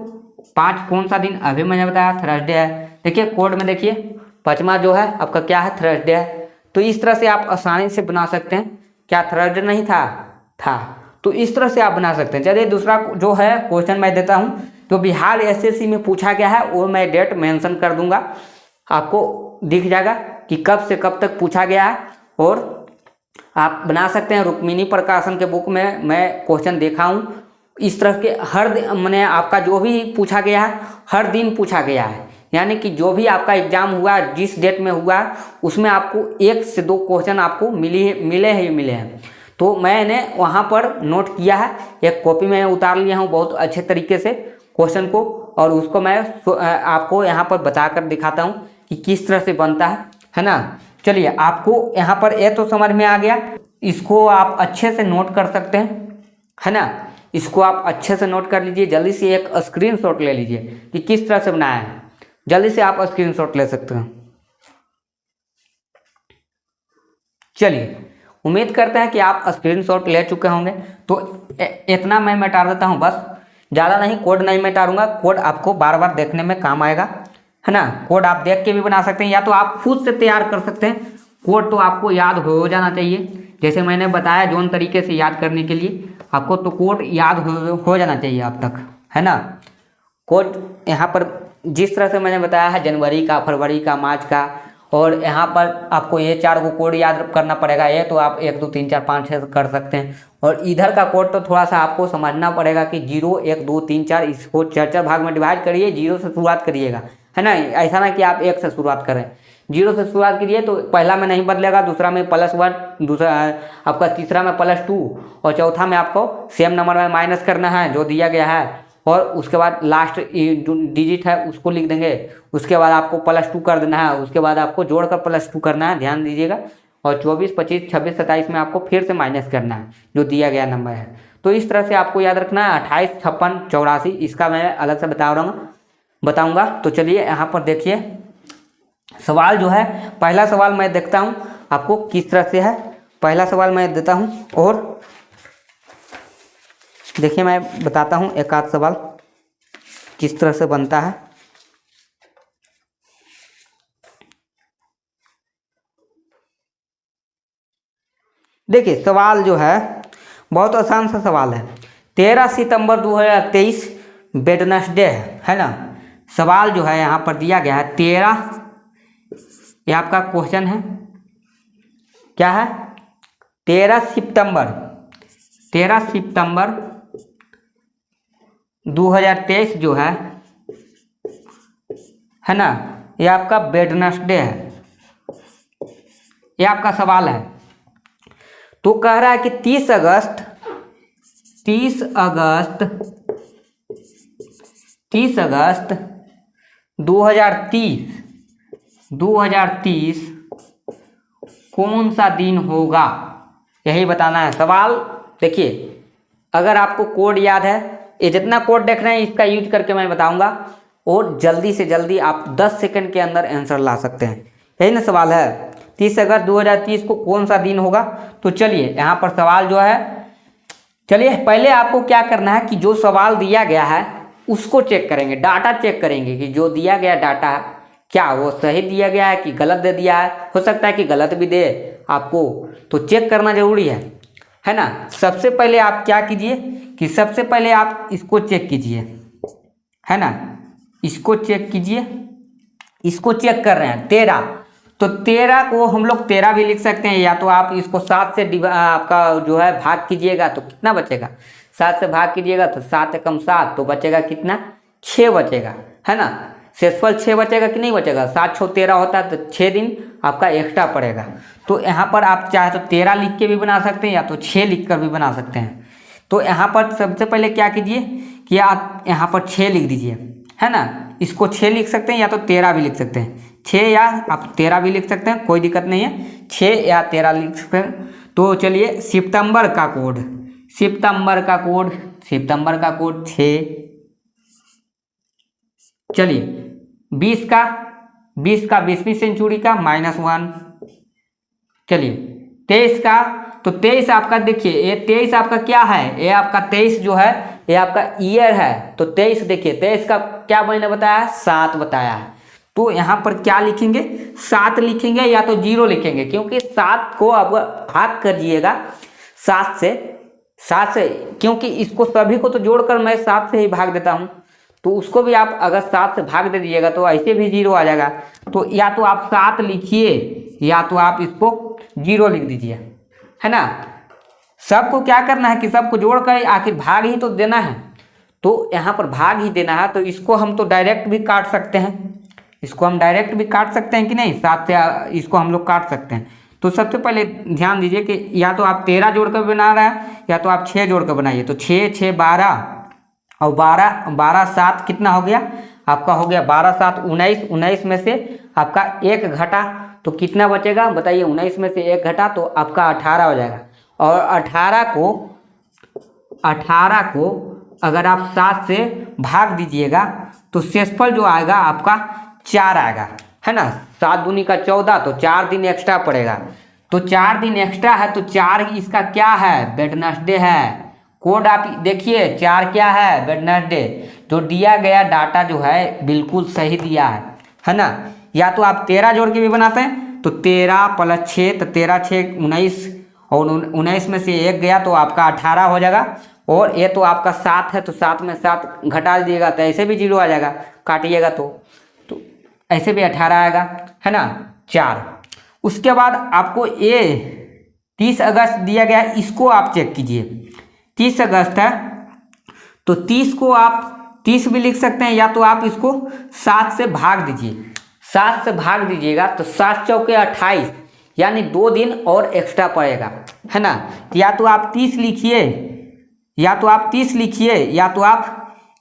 5 कौन सा दिन, अभी मैंने बताया थर्सडे है। देखिए कोड में देखिए 5वां जो है आपका क्या है, थर्सडे है। तो इस तरह से आप आसानी से बना सकते हैं। क्या थर्सडे नहीं था, था। तो इस तरह से आप बना सकते हैं। चलिए दूसरा जो है क्वेश्चन मैं देता हूँ, तो बिहार एसएससी में पूछा गया है, वो मैं डेट मेंशन कर दूंगा, आपको दिख जाएगा कि कब से कब तक पूछा गया है। और आप बना सकते हैं। रुक्मिणी प्रकाशन के बुक में मैं क्वेश्चन देखा हूँ, इस तरह के हर दिन मैंने आपका जो भी पूछा गया है हर दिन पूछा गया है, यानी कि जो भी आपका एग्जाम हुआ जिस डेट में हुआ उसमें आपको 1 से 2 क्वेश्चन आपको मिले हैं। तो मैंने वहाँ पर नोट किया है, एक कॉपी में उतार लिया हूँ बहुत अच्छे तरीके से क्वेश्चन को, और उसको मैं आपको यहाँ पर बता कर दिखाता हूँ कि किस तरह से बनता है ना। चलिए आपको यहाँ पर ये तो समझ में आ गया, इसको आप अच्छे से नोट कर सकते हैं, है ना। इसको आप अच्छे से नोट कर लीजिए, जल्दी से एक स्क्रीनशॉट ले लीजिए कि किस तरह से बनाया है। जल्दी से आप स्क्रीनशॉट ले सकते हैं। चलिए उम्मीद करते हैं कि आप स्क्रीनशॉट ले चुके होंगे। तो इतना मैं मिटा देता हूं, बस ज़्यादा नहीं, कोड नहीं मिटाऊंगा। कोड आपको बार बार देखने में काम आएगा, है ना। कोड आप देख के भी बना सकते हैं या तो आप खुद से तैयार कर सकते हैं। कोड तो आपको याद हो जाना चाहिए, जैसे मैंने बताया जोन तरीके से याद करने के लिए आपको तो कोड याद हो जाना चाहिए अब तक, है ना। कोड यहाँ पर जिस तरह से मैंने बताया है, जनवरी का, फरवरी का, मार्च का, और यहाँ पर आपको ये 4 को कोड याद करना पड़ेगा। ये तो आप 1 2 3 4 5 6 कर सकते हैं। और इधर का कोड तो थोड़ा सा आपको समझना पड़ेगा कि 0 1 2 3 4 इसको 4 भाग में डिवाइड करिए, 0 से शुरुआत करिएगा, है ना। ऐसा ना कि आप 1 से शुरुआत करें, 0 से शुरुआत कीजिए। तो पहला में नहीं बदलेगा, दूसरा में +1, दूसरा आपका तीसरा में +2, और चौथा में आपको सेम नंबर में माइनस करना है जो दिया गया है, और उसके बाद लास्ट डिजिट है उसको लिख देंगे। उसके बाद आपको +2 कर देना है, उसके बाद आपको जोड़कर +2 करना है, ध्यान दीजिएगा। और 24 25 26 27 में आपको फिर से माइनस करना है जो दिया गया नंबर है। तो इस तरह से आपको याद रखना है। 28 56 84 इसका मैं अलग से बताऊँगा। तो चलिए यहाँ पर देखिए सवाल जो है, पहला सवाल मैं देखता हूँ आपको किस तरह से है। पहला सवाल मैं देता हूँ और देखिए मैं बताता हूँ एक आध सवाल किस तरह से बनता है। देखिए सवाल जो है बहुत आसान सा सवाल है। 13 सितंबर 2023 वेडनेसडे है ना। सवाल जो है यहाँ पर दिया गया है 13, ये आपका क्वेश्चन है, क्या है, 13 सितंबर 2023 जो है ना, ये आपका वेडनेसडे है, ये आपका सवाल है। तो कह रहा है कि 30 अगस्त 2030 कौन सा दिन होगा, यही बताना है सवाल। देखिए अगर आपको कोड याद है, ये जितना कोड देख रहे हैं इसका यूज करके मैं बताऊंगा, और जल्दी से जल्दी आप 10 सेकंड के अंदर आंसर ला सकते हैं। यही ना सवाल है, 30 अगस्त 2030 को कौन सा दिन होगा। तो चलिए यहाँ पर सवाल जो है, चलिए पहले आपको क्या करना है कि जो सवाल दिया गया है उसको चेक करेंगे, डाटा चेक करेंगे कि जो दिया गया डाटा है क्या वो सही दिया गया है कि गलत दे दिया है। हो सकता है कि गलत भी दे आपको, तो चेक करना जरूरी है ना। सबसे पहले आप क्या कीजिए कि सबसे पहले आप इसको चेक कीजिए, है ना। इसको चेक कीजिए, इसको चेक कर रहे हैं 13, तो 13 को हम लोग 13 भी लिख सकते हैं, या तो आप इसको 7 से आपका जो है भाग कीजिएगा तो कितना बचेगा, 7 से भाग कीजिएगा तो 7 एकम 7, तो बचेगा कितना, 6 बचेगा, है ना। शेषफल 6 बचेगा कि नहीं बचेगा, 7 6 13 होता है, तो 6 दिन आपका एक्स्ट्रा पड़ेगा। तो यहाँ पर आप चाहे तो 13 लिख के भी बना सकते हैं या तो 6 लिख कर भी बना सकते हैं। तो यहाँ पर सबसे पहले क्या कीजिए कि आप यहाँ पर 6 लिख दीजिए, है ना। इसको 6 लिख सकते हैं या तो 13 भी लिख सकते हैं, 6 या आप 13 भी लिख सकते हैं, कोई दिक्कत नहीं है, 6 या 13 लिख सकते हैं। तो चलिए सितंबर का कोड 6, चलिए 20 का 20वीं सेंचुरी का -1, चलिए 23 का, तो 23 आपका देखिए, ये 23 आपका क्या है, ये आपका 23 जो है ये आपका ईयर है। तो 23 देखिए, 23 का क्या मैंने बताया है, 7 बताया है। तो यहाँ पर क्या लिखेंगे, 7 लिखेंगे या तो 0 लिखेंगे, क्योंकि 7 को आप भाग करिएगा 7 से, क्योंकि इसको सभी को तो जोड़कर मैं 7 से ही भाग देता हूँ, तो उसको भी आप अगर 7 से भाग दे दीजिएगा तो ऐसे भी 0 आ जाएगा। तो या तो आप 7 लिखिए या तो आप इसको 0 लिख दीजिए, है ना। सबको क्या करना है कि सबको जोड़कर आखिर भाग ही तो देना है, तो यहाँ पर भाग ही देना है। तो इसको हम तो डायरेक्ट भी काट सकते हैं, इसको हम डायरेक्ट भी काट सकते हैं कि नहीं, 7 से इसको हम लोग काट सकते हैं। तो सबसे पहले ध्यान दीजिए कि या तो आप 13 जोड़कर बना रहे हैं या तो आप 6 जोड़कर बनाइए। तो 6 6 12 और 12 12 7 कितना हो गया आपका, हो गया 12 7 19। 19 में से आपका 1 घटा तो कितना बचेगा बताइए, 19 में से 1 घटा तो आपका 18 हो जाएगा। और 18 को अगर आप 7 से भाग दीजिएगा तो शेषफल जो आएगा आपका 4 आएगा, है ना। 7 दूनी का 14, तो 4 दिन एक्स्ट्रा पड़ेगा। तो 4 दिन एक्स्ट्रा है तो 4 इसका क्या है, वेडनेसडे है। कोड आप देखिए 4 क्या है, वेडनेसडे। जो दिया गया डाटा जो है बिल्कुल सही दिया है ना। या तो आप 13 जोड़ के भी बनाते हैं, तो 13 + 6, तो 13 6 19, और 19 में से 1 गया तो आपका 18 हो जाएगा। और ये तो आपका 7 है, तो 7 में 7 घटा दीजिएगा तो ऐसे भी 0 आ जाएगा, काटिएगा तो ऐसे भी 18 आएगा, है ना। 4 उसके बाद आपको ये 30 अगस्त दिया गया, इसको आप चेक कीजिए। 30 अगस्त है तो 30 को आप 30 भी लिख सकते हैं, या तो आप इसको 7 से भाग दीजिए। 7 से भाग दीजिएगा तो 7 चौके 28, यानी 2 दिन और एक्स्ट्रा पड़ेगा, है ना। या तो आप 30 लिखिए या तो आप 30 लिखिए या तो आप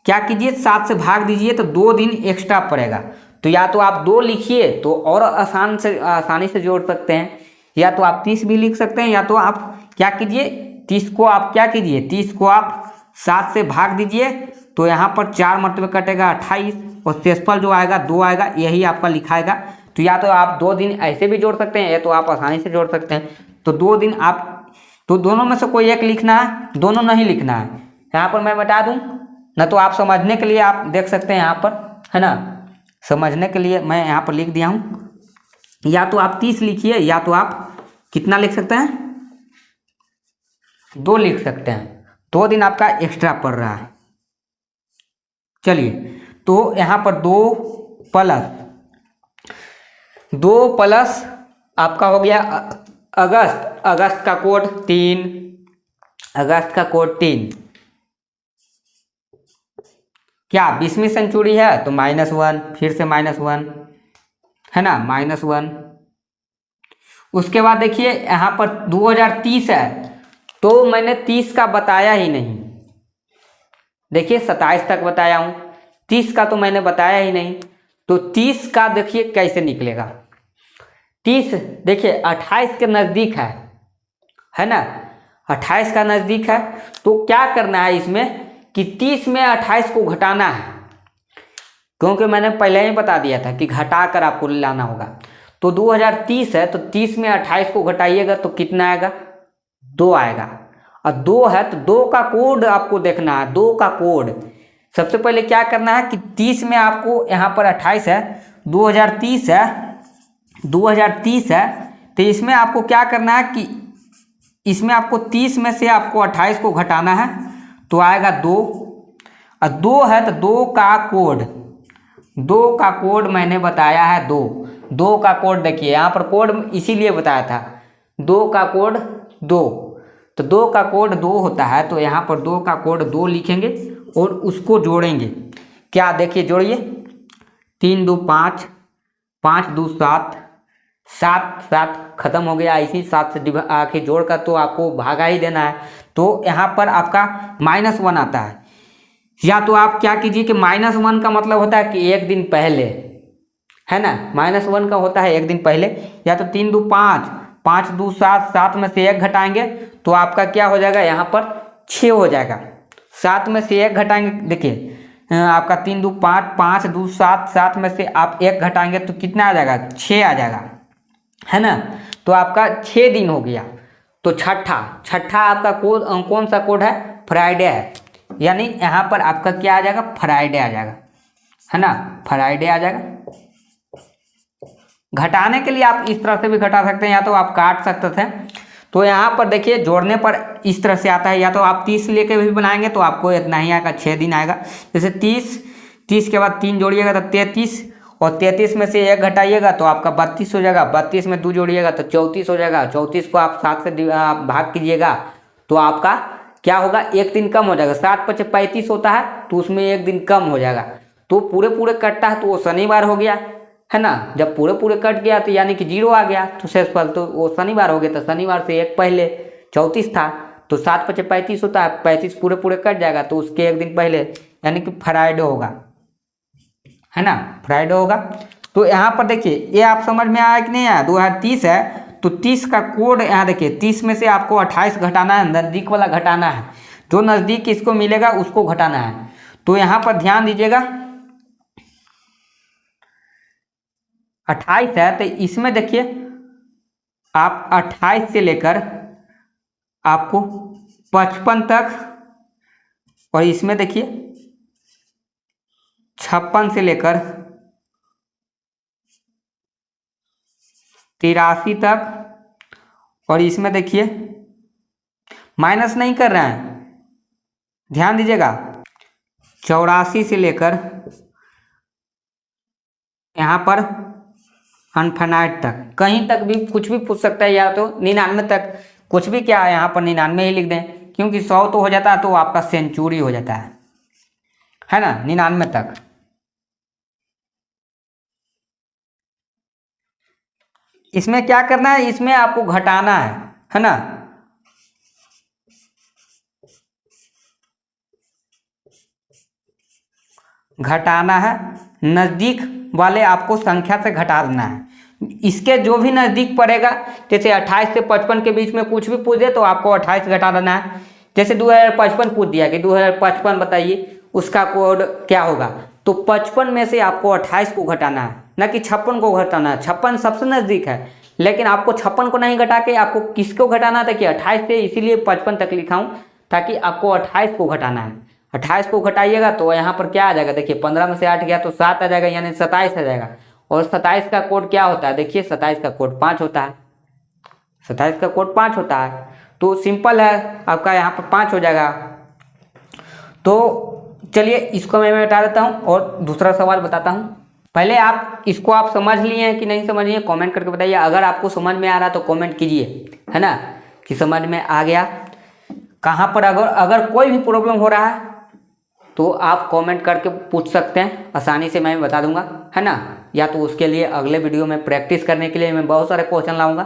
क्या कीजिए 7 से भाग दीजिए तो 2 दिन एक्स्ट्रा पड़ेगा। तो या तो आप 2 लिखिए तो और आसानी से जोड़ सकते हैं, या तो आप 30 भी लिख सकते हैं, या तो आप क्या कीजिए 30 को आप क्या कीजिए 30 को आप 7 से भाग दीजिए तो यहाँ पर 4 मरतबे कटेगा 28, और शेषफल जो आएगा 2 आएगा, यही आपका लिखाएगा। तो या तो आप 2 दिन ऐसे भी जोड़ सकते हैं या तो आप आसानी से जोड़ सकते हैं। तो 2 दिन आप, तो दोनों में से कोई एक लिखना है, दोनों नहीं लिखना है। यहाँ पर मैं बता दूँ ना, तो आप समझने के लिए आप देख सकते हैं यहाँ पर, है ना। समझने के लिए मैं यहाँ पर लिख दिया हूँ, या तो आप 30 लिखिए या तो आप कितना लिख सकते हैं, 2 लिख सकते हैं। 2 दिन आपका एक्स्ट्रा पड़ रहा है। चलिए, तो यहाँ पर 2 प्लस आपका हो गया अगस्त का कोड 3, अगस्त का कोड 3। क्या 20वीं सेंचुरी है तो -1, फिर से -1, है ना, -1। उसके बाद देखिए यहाँ पर 2030 है, तो मैंने 30 का बताया ही नहीं। देखिए 27 तक बताया हूँ, 30 का तो मैंने बताया ही नहीं। तो 30 का देखिए कैसे निकलेगा। 30 देखिए 28 के नज़दीक है ना, 28 का नज़दीक है। तो क्या करना है इसमें कि 30 में 28 को घटाना है, क्योंकि मैंने पहले ही बता दिया था कि घटा कर आपको लाना होगा। तो 2030 है तो 30 में 28 को घटाइएगा तो कितना आएगा, 2 आएगा। और 2 है तो 2 का कोड आपको देखना है, 2 का कोड। सबसे पहले क्या करना है कि 30 में आपको यहाँ पर 28 है, 2030 है तो इसमें आपको क्या करना है कि इसमें आपको 30 में से आपको 28 को घटाना है तो आएगा 2। और 2 है तो 2 का कोड मैंने बताया है 2 का कोड देखिए यहाँ पर कोड इसीलिए बताया था, 2 का कोड 2। तो 2 का कोड 2 होता है, तो यहाँ पर 2 का कोड 2 लिखेंगे और उसको जोड़ेंगे। क्या देखिए जोड़िए, 3 2 5, 5 2 7, 7 7 खत्म हो गया। इसी 7 से आखिर जोड़ कर तो आपको भागा ही देना है। तो यहाँ पर आपका -1 आता है। या तो आप क्या कीजिए कि -1 का मतलब होता है कि 1 दिन पहले, है ना, -1 का होता है 1 दिन पहले। या तो 3 2 5, 5 2 7, 7 में से 1 घटाएंगे तो आपका क्या हो जाएगा, यहाँ पर 6 हो जाएगा। 7 में से 1 घटाएंगे, देखिए आपका 3 2 5, 5 2 7, 7 में से आप 1 घटाएंगे तो कितना आ जाएगा, 6 आ जाएगा, है ना। तो आपका 6 दिन हो गया। तो छठा छठा आपका कोड कौन सा कोड है? फ्राइडे है, यानी यहाँ पर आपका क्या आ जाएगा? फ्राइडे आ जाएगा, है ना, फ्राइडे आ जाएगा। घटाने के लिए आप इस तरह से भी घटा सकते हैं, या तो आप काट सकते थे। तो यहाँ पर देखिए जोड़ने पर इस तरह से आता है, या तो आप 30 लेके भी बनाएंगे तो आपको इतना ही आएगा, 6 दिन आएगा। जैसे 30 के बाद 3 जोड़िएगा तो 33, और 33 में से 1 घटाइएगा तो आपका 32 हो जाएगा, 32 में 2 जोड़िएगा तो 34 हो जाएगा, 34 को आप 7 से आप भाग कीजिएगा तो आपका क्या होगा? 1 दिन कम हो जाएगा। 7 × 5 = 35 होता है, तो उसमें 1 दिन कम हो जाएगा। तो पूरे पूरे कटता है तो वो शनिवार हो गया, है ना। जब पूरे पूरे कट गया तो यानी कि 0 आ गया, तो शेषफल तो वो शनिवार हो गया। तो शनिवार से 1 पहले 34 था, तो 7 × 5 = 35 होता है, 35 पूरे पूरे कट जाएगा तो उसके 1 दिन पहले यानी कि फ्राइडे होगा, है ना, फ्राइडे होगा। तो यहाँ पर देखिए ये आप समझ में आया कि नहीं आया? 2030 है तो 30 का कोड यहाँ देखिए, 30 में से आपको 28 घटाना है, नज़दीक वाला घटाना है, जो नज़दीक इसको मिलेगा उसको घटाना है। तो यहाँ पर ध्यान दीजिएगा, 28 है तो इसमें देखिए आप 28 से लेकर आपको 55 तक, और इसमें देखिए 56 से लेकर 83 तक, और इसमें देखिए माइनस नहीं कर रहे हैं, ध्यान दीजिएगा, 84 से लेकर यहाँ पर अनफाइनाइट तक, कहीं तक भी कुछ भी पूछ सकता है, या तो 99 तक, कुछ भी क्या है यहाँ पर 99 ही लिख दें, क्योंकि 100 तो हो जाता है तो आपका सेंचुरी हो जाता है ना, 99 तक। इसमें क्या करना है? इसमें आपको घटाना है ना। घटाना है, नज़दीक वाले आपको संख्या से घटा देना है। इसके जो भी नज़दीक पड़ेगा, जैसे 28 से 55 के बीच में कुछ भी पूछ दे तो आपको 28 घटा देना है। जैसे 2055 पूछ दिया कि 2055 बताइए उसका कोड क्या होगा, तो 55 में से आपको 28 को घटाना है, ना कि 56 को घटाना है। 56 सबसे नज़दीक है, लेकिन आपको 56 को नहीं घटा के आपको किसको घटाना था कि 28 से, इसीलिए 55 तक लिखा हूँ ताकि आपको 28 को घटाना है। 28 को घटाइएगा तो यहाँ पर क्या आ जाएगा? देखिए 15 में से 8 गया तो 7 आ जाएगा, यानी 27 आ जाएगा। और 27 का कोड क्या होता है? देखिए 27 का कोड 5 होता है, 27 का कोड 5 होता है। तो सिंपल है, आपका यहाँ पर 5 हो जाएगा। तो चलिए इसको मैं बता देता हूँ और दूसरा सवाल बताता हूँ। पहले आप इसको आप समझ लिए हैं कि नहीं समझ लिए, कमेंट करके बताइए। अगर आपको समझ में आ रहा तो कमेंट कीजिए, है ना, कि समझ में आ गया। कहाँ पर अगर कोई भी प्रॉब्लम हो रहा है तो आप कमेंट करके पूछ सकते हैं, आसानी से मैं बता दूंगा, है ना। या तो उसके लिए अगले वीडियो में प्रैक्टिस करने के लिए मैं बहुत सारे क्वेश्चन लाऊंगा।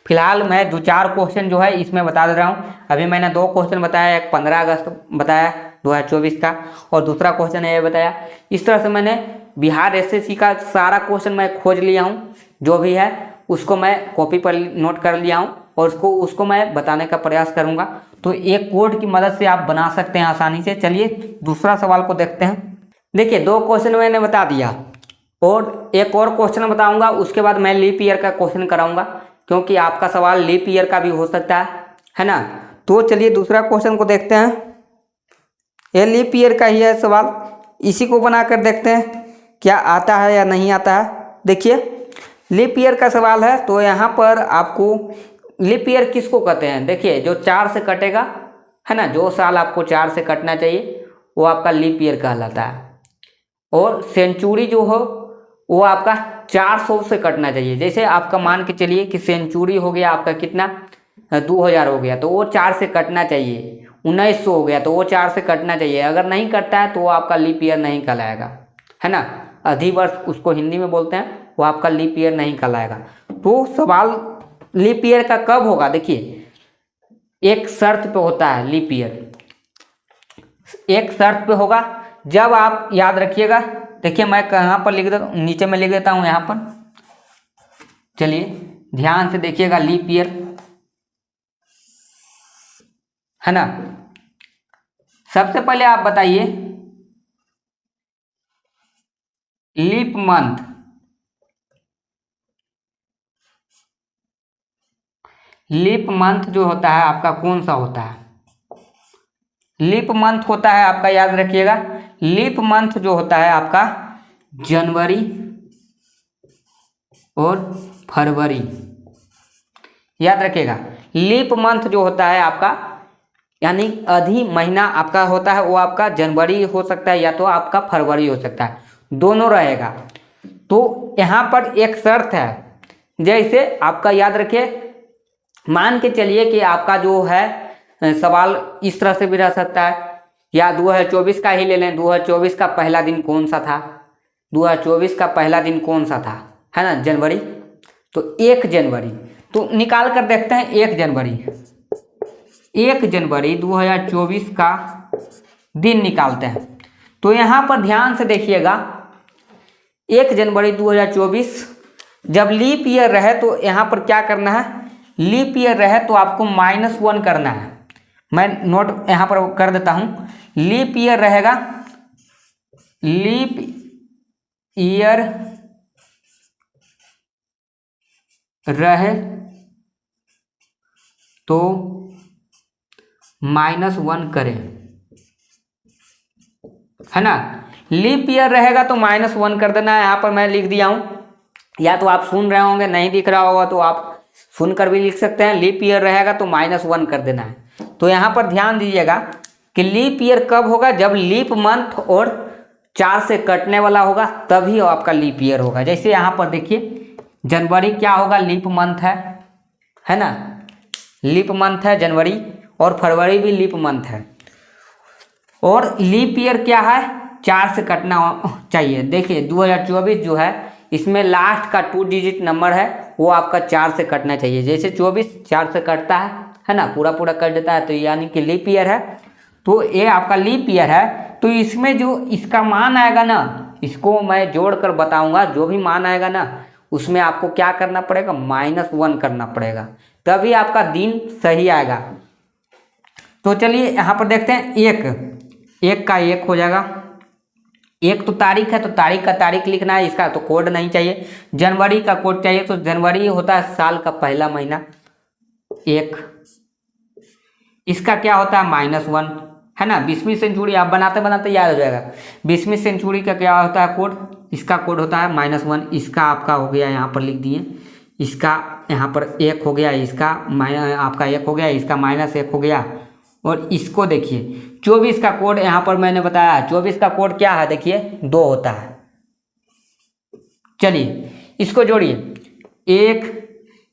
फिलहाल मैं 2-4 क्वेश्चन जो है इसमें बता दे रहा हूँ। अभी मैंने 2 क्वेश्चन बताया, एक 15 अगस्त बताया 2024 का, और दूसरा क्वेश्चन ये बताया। इस तरह से मैंने बिहार एसएससी का सारा क्वेश्चन मैं खोज लिया हूँ, जो भी है उसको मैं कॉपी पर नोट कर लिया हूँ, और उसको मैं बताने का प्रयास करूँगा। तो एक कोड की मदद से आप बना सकते हैं आसानी से। चलिए दूसरा सवाल को देखते हैं। देखिए 2 क्वेश्चन मैंने बता दिया, और एक और क्वेश्चन बताऊंगा, उसके बाद मैं लीप ईयर का क्वेश्चन कराऊंगा, क्योंकि आपका सवाल लीप ईयर का भी हो सकता है ना। तो चलिए दूसरा क्वेश्चन को देखते हैं। ये लीप ईयर का ही है सवाल, इसी को बनाकर देखते हैं क्या आता है या नहीं आता है। देखिए लीप ईयर का सवाल है, तो यहाँ पर आपको लीप ईयर किसको कहते हैं? देखिए जो 4 से कटेगा, है ना, जो साल आपको 4 से कटना चाहिए वो आपका लीप ईयर कहलाता है। और सेंचुरी जो हो वो आपका 400 से कटना चाहिए। जैसे आपका मान के चलिए कि सेंचुरी हो गया आपका कितना, 2000 हो गया तो वो 4 से कटना चाहिए। 1900 हो गया तो वो 4 से कटना चाहिए। अगर नहीं कटता है तो वो आपका लीप ईयर नहीं कहलाएगा, है ना। अधिवर्ष उसको हिंदी में बोलते हैं, वो आपका लीप ईयर नहीं कहलाएगा। तो सवाल लीप ईयर का कब होगा? देखिए एक शर्त पे होता है लीप ईयर, एक शर्त पे होगा, जब आप याद रखिएगा। देखिए मैं कहाँ पर लिख देता हूँ, नीचे में लिख देता हूँ यहाँ पर। चलिए ध्यान से देखिएगा, लीप ईयर, है ना। सबसे पहले आप बताइए लीप मंथ। लीप मंथ जो होता है आपका कौन सा होता है? लीप मंथ होता है आपका, याद रखिएगा, लीप मंथ जो होता है आपका जनवरी और फरवरी। याद रखिएगा, लीप मंथ जो होता है आपका यानी आधी महीना आपका होता है वो आपका जनवरी हो सकता है या तो आपका फरवरी हो सकता है, दोनों रहेगा। तो यहाँ पर एक शर्त है, जैसे आपका याद रखिए, मान के चलिए कि आपका जो है सवाल इस तरह से भी रह सकता है, या 2024 का ही ले लें, 2024 का पहला दिन कौन सा था, 2024 का पहला दिन कौन सा था, है ना, जनवरी। तो 1 जनवरी, तो निकाल कर देखते हैं 1 जनवरी, 1 जनवरी 2024 का दिन निकालते हैं। तो यहाँ पर ध्यान से देखिएगा, 1 जनवरी 2024 जब लीप ईयर रहे तो यहाँ पर क्या करना है, लीप ईयर रहे तो आपको -1 करना है। मैं नोट यहाँ पर कर देता हूँ, लीप ईयर रहेगा, लीप ईयर रहे तो -1 करें, है ना। लीप ईयर रहेगा तो -1 कर देना है। यहाँ पर मैं लिख दिया हूँ, या तो आप सुन रहे होंगे, नहीं दिख रहा होगा तो आप सुनकर भी लिख सकते हैं। लीप ईयर रहेगा तो -1 कर देना है। तो यहाँ पर ध्यान दीजिएगा कि लीप ईयर कब होगा, जब लीप मंथ और 4 से कटने वाला होगा तभी आपका लीप ईयर होगा। जैसे यहाँ पर देखिए, जनवरी क्या होगा, लीप मंथ है ना, लीप मंथ है जनवरी, और फरवरी भी लीप मंथ है। और लीप ईयर क्या है, 4 से कटना चाहिए। देखिए 2024 जो है इसमें लास्ट का 2 डिजिट नंबर है, वो आपका 4 से कटना चाहिए। जैसे 24 4 से कटता है ना, पूरा पूरा कट देता है, तो यानी कि लीप ईयर है। तो ये आपका लीप ईयर है, तो इसमें जो इसका मान आएगा ना, इसको मैं जोड़ कर बताऊंगा, जो भी मान आएगा ना उसमें आपको क्या करना पड़ेगा, -1 करना पड़ेगा, तभी आपका दिन सही आएगा। तो चलिए यहाँ पर देखते हैं, एक का 1 हो जाएगा, 1 तो तारीख है, तो तारीख का तारीख लिखना है, इसका तो कोड नहीं चाहिए। जनवरी का कोड चाहिए, तो जनवरी होता है साल का पहला महीना, 1। इसका क्या होता है, -1, है ना। 20वीं सेंचुरी आप बनाते बनाते याद हो जाएगा। 20वीं सेंचुरी का क्या होता है कोड, इसका कोड होता है -1। इसका आपका हो गया, यहाँ पर लिख दिए, इसका यहाँ पर 1 हो गया, इसका आपका 1 हो गया, इसका -1 हो गया। और इसको देखिए 24 का कोड यहाँ पर मैंने बताया, 24 का कोड क्या है, देखिए 2 होता है। चलिए इसको जोड़िए, 1,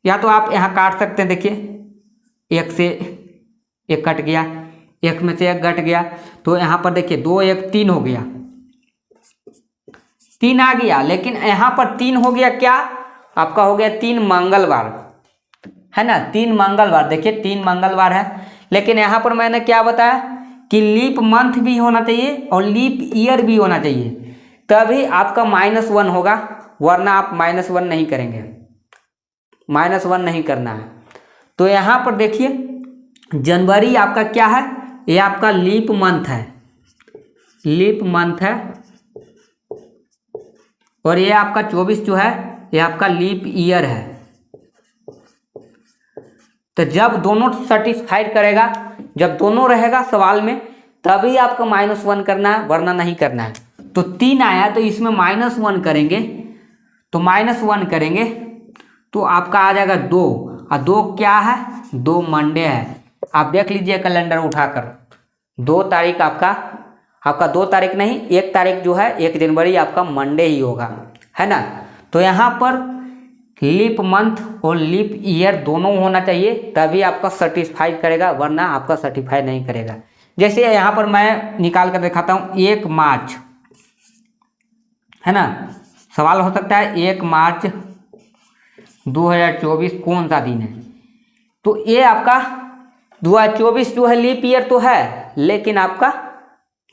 या तो आप यहाँ काट सकते हैं, देखिए 1 से 1 कट गया, 1 में से 1 घट गया, तो यहाँ पर देखिए 2 1 3 हो गया, 3 आ गया। लेकिन यहाँ पर 3 हो गया, क्या आपका हो गया 3 मंगलवार, है ना, 3 मंगलवार। देखिए 3 मंगलवार है, लेकिन यहाँ पर मैंने क्या बताया कि लीप मंथ भी होना चाहिए और लीप ईयर भी होना चाहिए, तभी आपका -1 होगा, वरना आप -1 नहीं करेंगे, -1 नहीं करना है। तो यहाँ पर देखिए जनवरी आपका क्या है, ये आपका लीप मंथ है, लीप मंथ है, और ये आपका 24 जो है ये आपका लीप ईयर है। तो जब दोनों सर्टिफाइड करेगा, जब दोनों रहेगा सवाल में, तभी आपको -1 करना है, वरना नहीं करना है। तो 3 आया तो इसमें -1 करेंगे, तो -1 करेंगे तो आपका आ जाएगा 2, और 2 क्या है, 2 मंडे है। आप देख लीजिए कैलेंडर उठाकर, 2 तारीख आपका 2 तारीख नहीं, 1 तारीख जो है 1 जनवरी आपका मंडे ही होगा, है ना। तो यहाँ पर लीप मंथ और लीप ईयर दोनों होना चाहिए, तभी आपका सर्टिफाई करेगा, वरना आपका सर्टिफाई नहीं करेगा। जैसे यहाँ पर मैं निकाल कर दिखाता हूँ, 1 मार्च, है ना, सवाल हो सकता है 1 मार्च 2024 कौन सा दिन है। तो ये आपका 2024 जो है लीप ईयर तो है, लेकिन आपका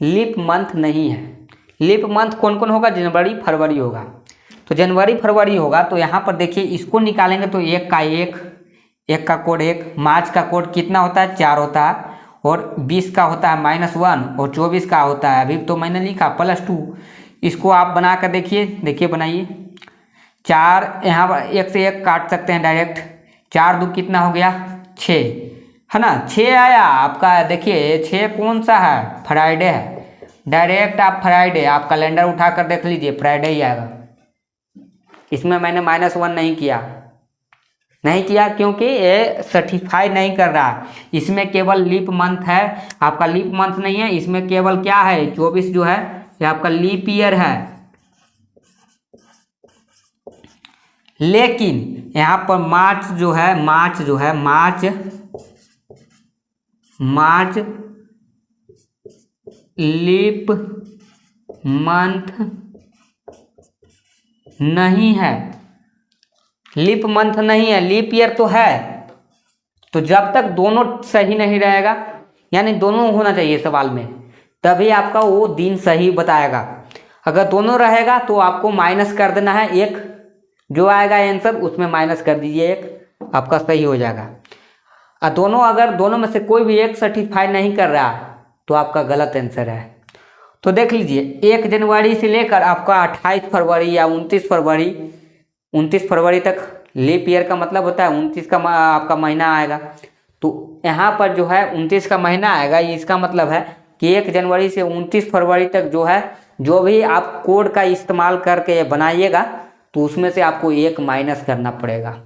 लीप मंथ नहीं है। लीप मंथ कौन कौन होगा, जनवरी फरवरी होगा। तो जनवरी फरवरी होगा, तो यहाँ पर देखिए इसको निकालेंगे तो 1 का 1 का कोड 1, मार्च का कोड कितना होता है, 4 होता है, और 20 का होता है -1, और 24 का होता है, अभी तो मैंने लिखा +2। इसको आप बना कर देखिए, बनाइए 4, यहाँ पर 1 से 1 काट सकते हैं डायरेक्ट, 4 2 कितना हो गया 6, है ना। 6 आया आपका। देखिए 6 कौन सा है, फ्राइडे है। डायरेक्ट आप फ्राइडे, आप कैलेंडर उठाकर देख लीजिए, फ्राइडे ही आएगा। इसमें मैंने -1 नहीं किया क्योंकि ये सर्टिफाई नहीं कर रहा। इसमें केवल लीप मंथ है, आपका लीप मंथ नहीं है। इसमें केवल क्या है, 24 जो है ये आपका लीप ईयर है। लेकिन यहाँ पर मार्च लीप मंथ नहीं है। लीप मंथ नहीं है, लीप ईयर तो है। तो जब तक दोनों सही नहीं रहेगा, यानी दोनों होना चाहिए सवाल में, तभी आपका वो दिन सही बताएगा। अगर दोनों रहेगा तो आपको माइनस कर देना है एक, जो आएगा आंसर उसमें माइनस कर दीजिए एक, आपका सही हो जाएगा। और अगर दोनों में से कोई भी एक सर्टिफाई नहीं कर रहा तो आपका गलत आंसर है। तो देख लीजिए 1 जनवरी से लेकर आपका 28 फरवरी या 29 फरवरी तक लीप ईयर का मतलब होता है 29 का आपका महीना आएगा। तो यहाँ पर जो है 29 का महीना आएगा, इसका मतलब है कि 1 जनवरी से 29 फरवरी तक जो है, जो भी आप कोड का इस्तेमाल करके बनाइएगा तो उसमें से आपको 1 माइनस करना पड़ेगा।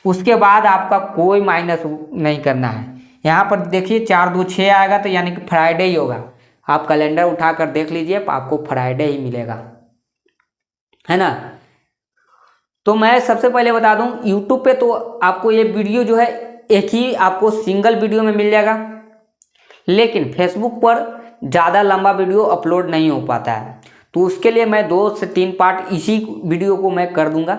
उसके बाद आपका कोई माइनस नहीं करना है। यहाँ पर देखिए 4 2 6 आएगा तो यानी कि फ्राइडे ही होगा। आप कैलेंडर उठाकर देख लीजिए, आपको फ्राइडे ही मिलेगा, है ना। तो मैं सबसे पहले बता दूं, यूट्यूब पे तो आपको ये वीडियो जो है एक ही आपको सिंगल वीडियो में मिल जाएगा। लेकिन फेसबुक पर ज़्यादा लंबा वीडियो अपलोड नहीं हो पाता है, तो उसके लिए मैं 2 से 3 पार्ट इसी वीडियो को मैं कर दूंगा,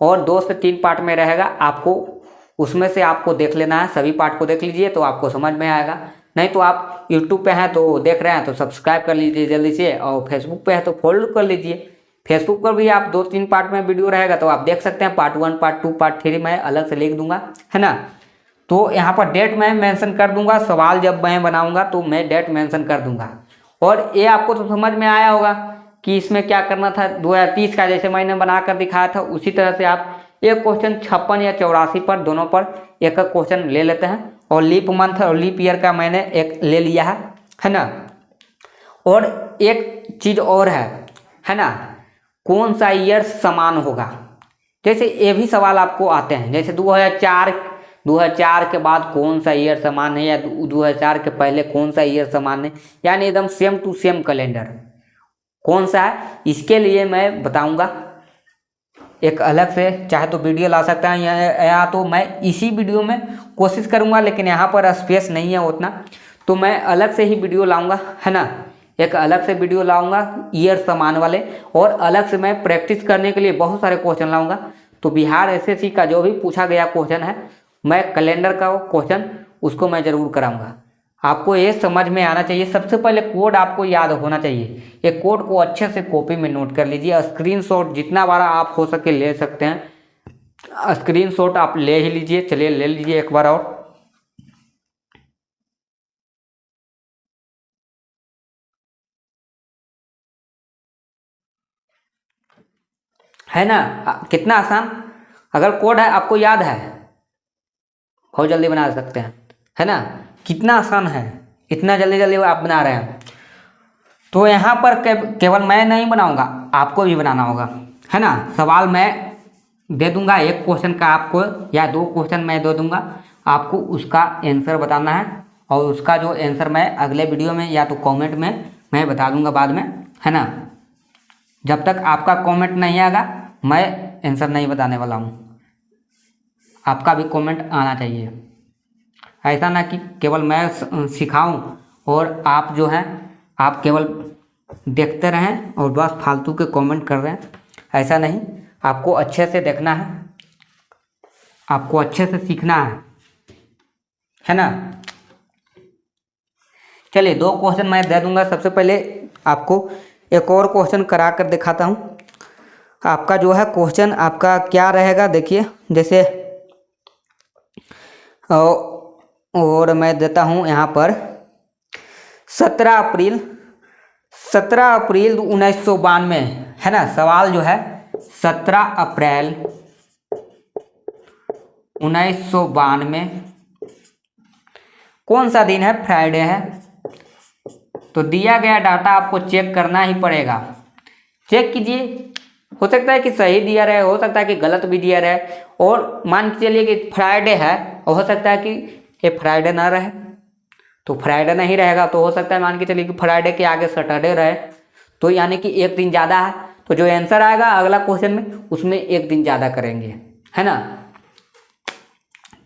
और 2 से 3 पार्ट में रहेगा। आपको उसमें से आपको देख लेना है, सभी पार्ट को देख लीजिए तो आपको समझ में आएगा। नहीं तो आप यूट्यूब पे हैं तो देख रहे हैं तो सब्सक्राइब कर लीजिए जल्दी से, और फेसबुक पे है तो फॉलो कर लीजिए। फेसबुक पर भी आप 2-3 पार्ट में वीडियो रहेगा तो आप देख सकते हैं। पार्ट 1 पार्ट 2 पार्ट 3 मैं अलग से लिख दूंगा, है ना। तो यहाँ पर डेट मैं मेंशन कर दूंगा, सवाल जब मैं बनाऊंगा तो मैं डेट मेंशन कर दूंगा। और ये आपको तो समझ में आया होगा कि इसमें क्या करना था। 2030 का जैसे मैंने बनाकर दिखाया था उसी तरह से आप एक क्वेश्चन 56 या 84 पर दोनों पर एक क्वेश्चन ले लेते हैं। और लीप मंथ और लीप ईयर का मैंने एक ले लिया है ना। और एक चीज़ और है ना, कौन सा ईयर समान होगा। जैसे ये भी सवाल आपको आते हैं, जैसे 2004 के बाद कौन सा ईयर समान है, या 2004 के पहले कौन सा ईयर समान है, यानी एकदम सेम टू सेम कैलेंडर कौन सा है। इसके लिए मैं बताऊंगा एक अलग से, चाहे तो वीडियो ला सकता है या तो मैं इसी वीडियो में कोशिश करूंगा, लेकिन यहाँ पर स्पेस नहीं है उतना, तो मैं अलग से ही वीडियो लाऊंगा, है ना। एक अलग से वीडियो लाऊंगा ईयर समान वाले, और अलग से मैं प्रैक्टिस करने के लिए बहुत सारे क्वेश्चन लाऊंगा। तो बिहार एसएससी का जो भी पूछा गया क्वेश्चन है, मैं कैलेंडर का क्वेश्चन उसको मैं ज़रूर कराऊंगा। आपको ये समझ में आना चाहिए। सबसे पहले कोड आपको याद होना चाहिए। ये कोड को अच्छे से कॉपी में नोट कर लीजिए। स्क्रीनशॉट जितना बार आप हो सके ले सकते हैं, स्क्रीनशॉट आप ले ही लीजिए। चलिए ले लीजिए एक बार और। है ना, कितना आसान। अगर कोड है आपको याद है, बहुत जल्दी बना सकते हैं, है ना। कितना आसान है, इतना जल्दी जल्दी आप बना रहे हैं। तो यहाँ पर केवल मैं नहीं बनाऊंगा, आपको भी बनाना होगा, है ना। सवाल मैं दे दूंगा, एक क्वेश्चन का आपको या 2 क्वेश्चन मैं दे दूंगा, आपको उसका आंसर बताना है। और उसका जो आंसर मैं अगले वीडियो में या तो कमेंट में मैं बता दूंगा बाद में, है ना। जब तक आपका कमेंट नहीं आएगा मैं आंसर नहीं बताने वाला हूँ। आपका भी कमेंट आना चाहिए। ऐसा ना कि केवल मैं सिखाऊं और आप जो हैं आप केवल देखते रहें और बस फालतू के कमेंट कर रहे हैं। ऐसा नहीं, आपको अच्छे से देखना है, आपको अच्छे से सीखना है ना। चलिए 2 क्वेश्चन मैं दे दूंगा। सबसे पहले आपको एक और क्वेश्चन करा कर दिखाता हूँ। आपका जो है क्वेश्चन आपका क्या रहेगा, देखिए। जैसे और मैं देता हूँ यहाँ पर 17 अप्रैल 1992, है ना। सवाल जो है 17 अप्रैल 1992 कौन सा दिन है? फ्राइडे है। तो दिया गया डाटा आपको चेक करना ही पड़ेगा। चेक कीजिए, हो सकता है कि सही दिया रहे, हो सकता है कि गलत भी दिया रहे, और मान के चलिए कि फ्राइडे है और हो सकता है कि ये फ्राइडे ना रहे, तो फ्राइडे नहीं रहेगा तो हो सकता है मान के चलिए कि फ्राइडे के आगे सैटरडे रहे, तो यानी कि एक दिन ज़्यादा है, तो जो आंसर आएगा अगला क्वेश्चन में उसमें एक दिन ज़्यादा करेंगे, है ना।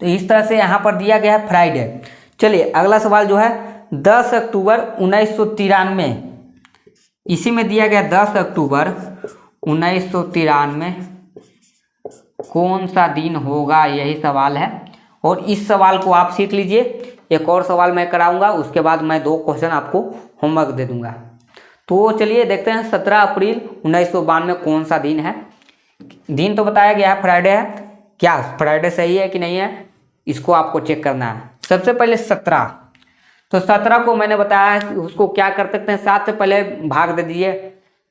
तो इस तरह से यहाँ पर दिया गया है फ्राइडे। चलिए अगला सवाल जो है 10 अक्टूबर 1993, इसी में दिया गया 10 अक्टूबर 1993 कौन सा दिन होगा, यही सवाल है। और इस सवाल को आप सीख लीजिए, एक और सवाल मैं कराऊंगा, उसके बाद मैं 2 क्वेश्चन आपको होमवर्क दे दूंगा। तो चलिए देखते हैं 17 अप्रैल 1992 कौन सा दिन है। दिन तो बताया गया है फ्राइडे है, क्या फ्राइडे सही है कि नहीं है, इसको आपको चेक करना है। सबसे पहले 17, तो 17 को मैंने बताया है उसको क्या कर सकते हैं, 7 से पहले भाग दे दीजिए,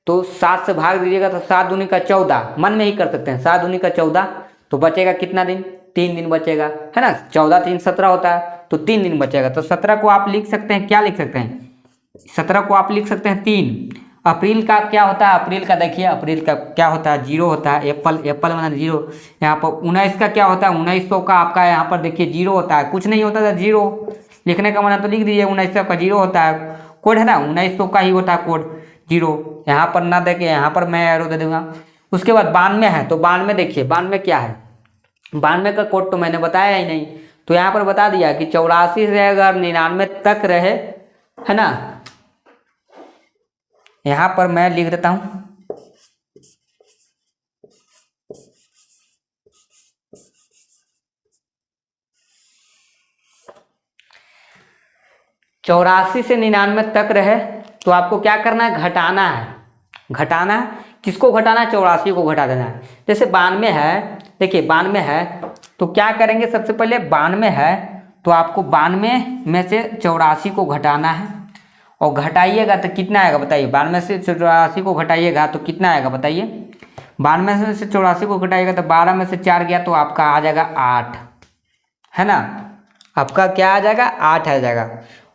तो 7 से भाग दीजिएगा तो 7 दूनी का 14, मन में ही कर सकते हैं, 7 दूनी का 14, तो बचेगा कितना दिन? 3 दिन बचेगा, है ना। 14 3 17 होता है, तो 3 दिन बचेगा। तो 17 को आप लिख सकते हैं, क्या लिख सकते हैं? 17 को आप लिख सकते हैं 3। अप्रैल का क्या होता है? अप्रैल का देखिए, अप्रैल का क्या होता है? 0 होता है, एप्पल माना 0। यहाँ पर 19 का क्या होता है? 1900 का आपका यहाँ पर देखिए 0 होता है, कुछ नहीं होता था 0, लिखने का माना तो लिख दीजिए 1900 का 0 होता है, कोड है ना 1900 का ही होता है कोड 0, यहाँ पर ना देखे, यहाँ पर मैं एरो दे दूंगा। उसके बाद 92 है, तो 92 देखिए 92 क्या है? 92 का कोड तो मैंने बताया ही नहीं, तो यहाँ पर बता दिया कि 84 से अगर 99 तक रहे, है ना, यहाँ पर मैं लिख देता हूँ 84 से 99 तक रहे, तो आपको क्या करना है? घटाना है। घटाना है, किसको घटाना है? 84 को घटा देना है। जैसे 92 है, देखिए 92 है, तो क्या करेंगे? सबसे पहले 92 है, तो आपको 92 में से 84 को घटाना है, और घटाइएगा तो कितना आएगा बताइए? 92 से 84 को घटाइएगा तो कितना आएगा बताइए? 92 में से 84 को घटाइएगा तो 12 में से 4 गया तो आपका आ जाएगा 8, है ना। आपका क्या आ जाएगा? 8 आ जाएगा,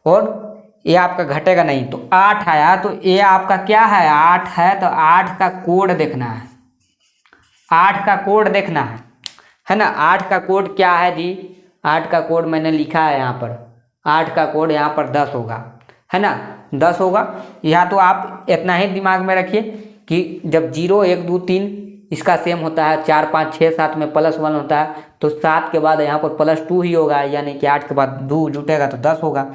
और ये आपका घटेगा नहीं, तो 8 आया, तो ये आपका क्या है? 8 है, तो 8 का कोड देखना है, 8 का कोड देखना है ना। 8 का कोड क्या है जी? 8 का कोड मैंने लिखा है यहाँ पर, 8 का कोड यहाँ पर 10 होगा, है ना, 10 होगा। यहाँ तो आप इतना ही दिमाग में रखिए कि जब 0 1 2 3 इसका सेम होता है, 4 5 6 7 में +1 होता है, तो 7 के बाद यहाँ पर +2 ही होगा, यानी कि 8 के बाद 2 जुटेगा तो 10 होगा।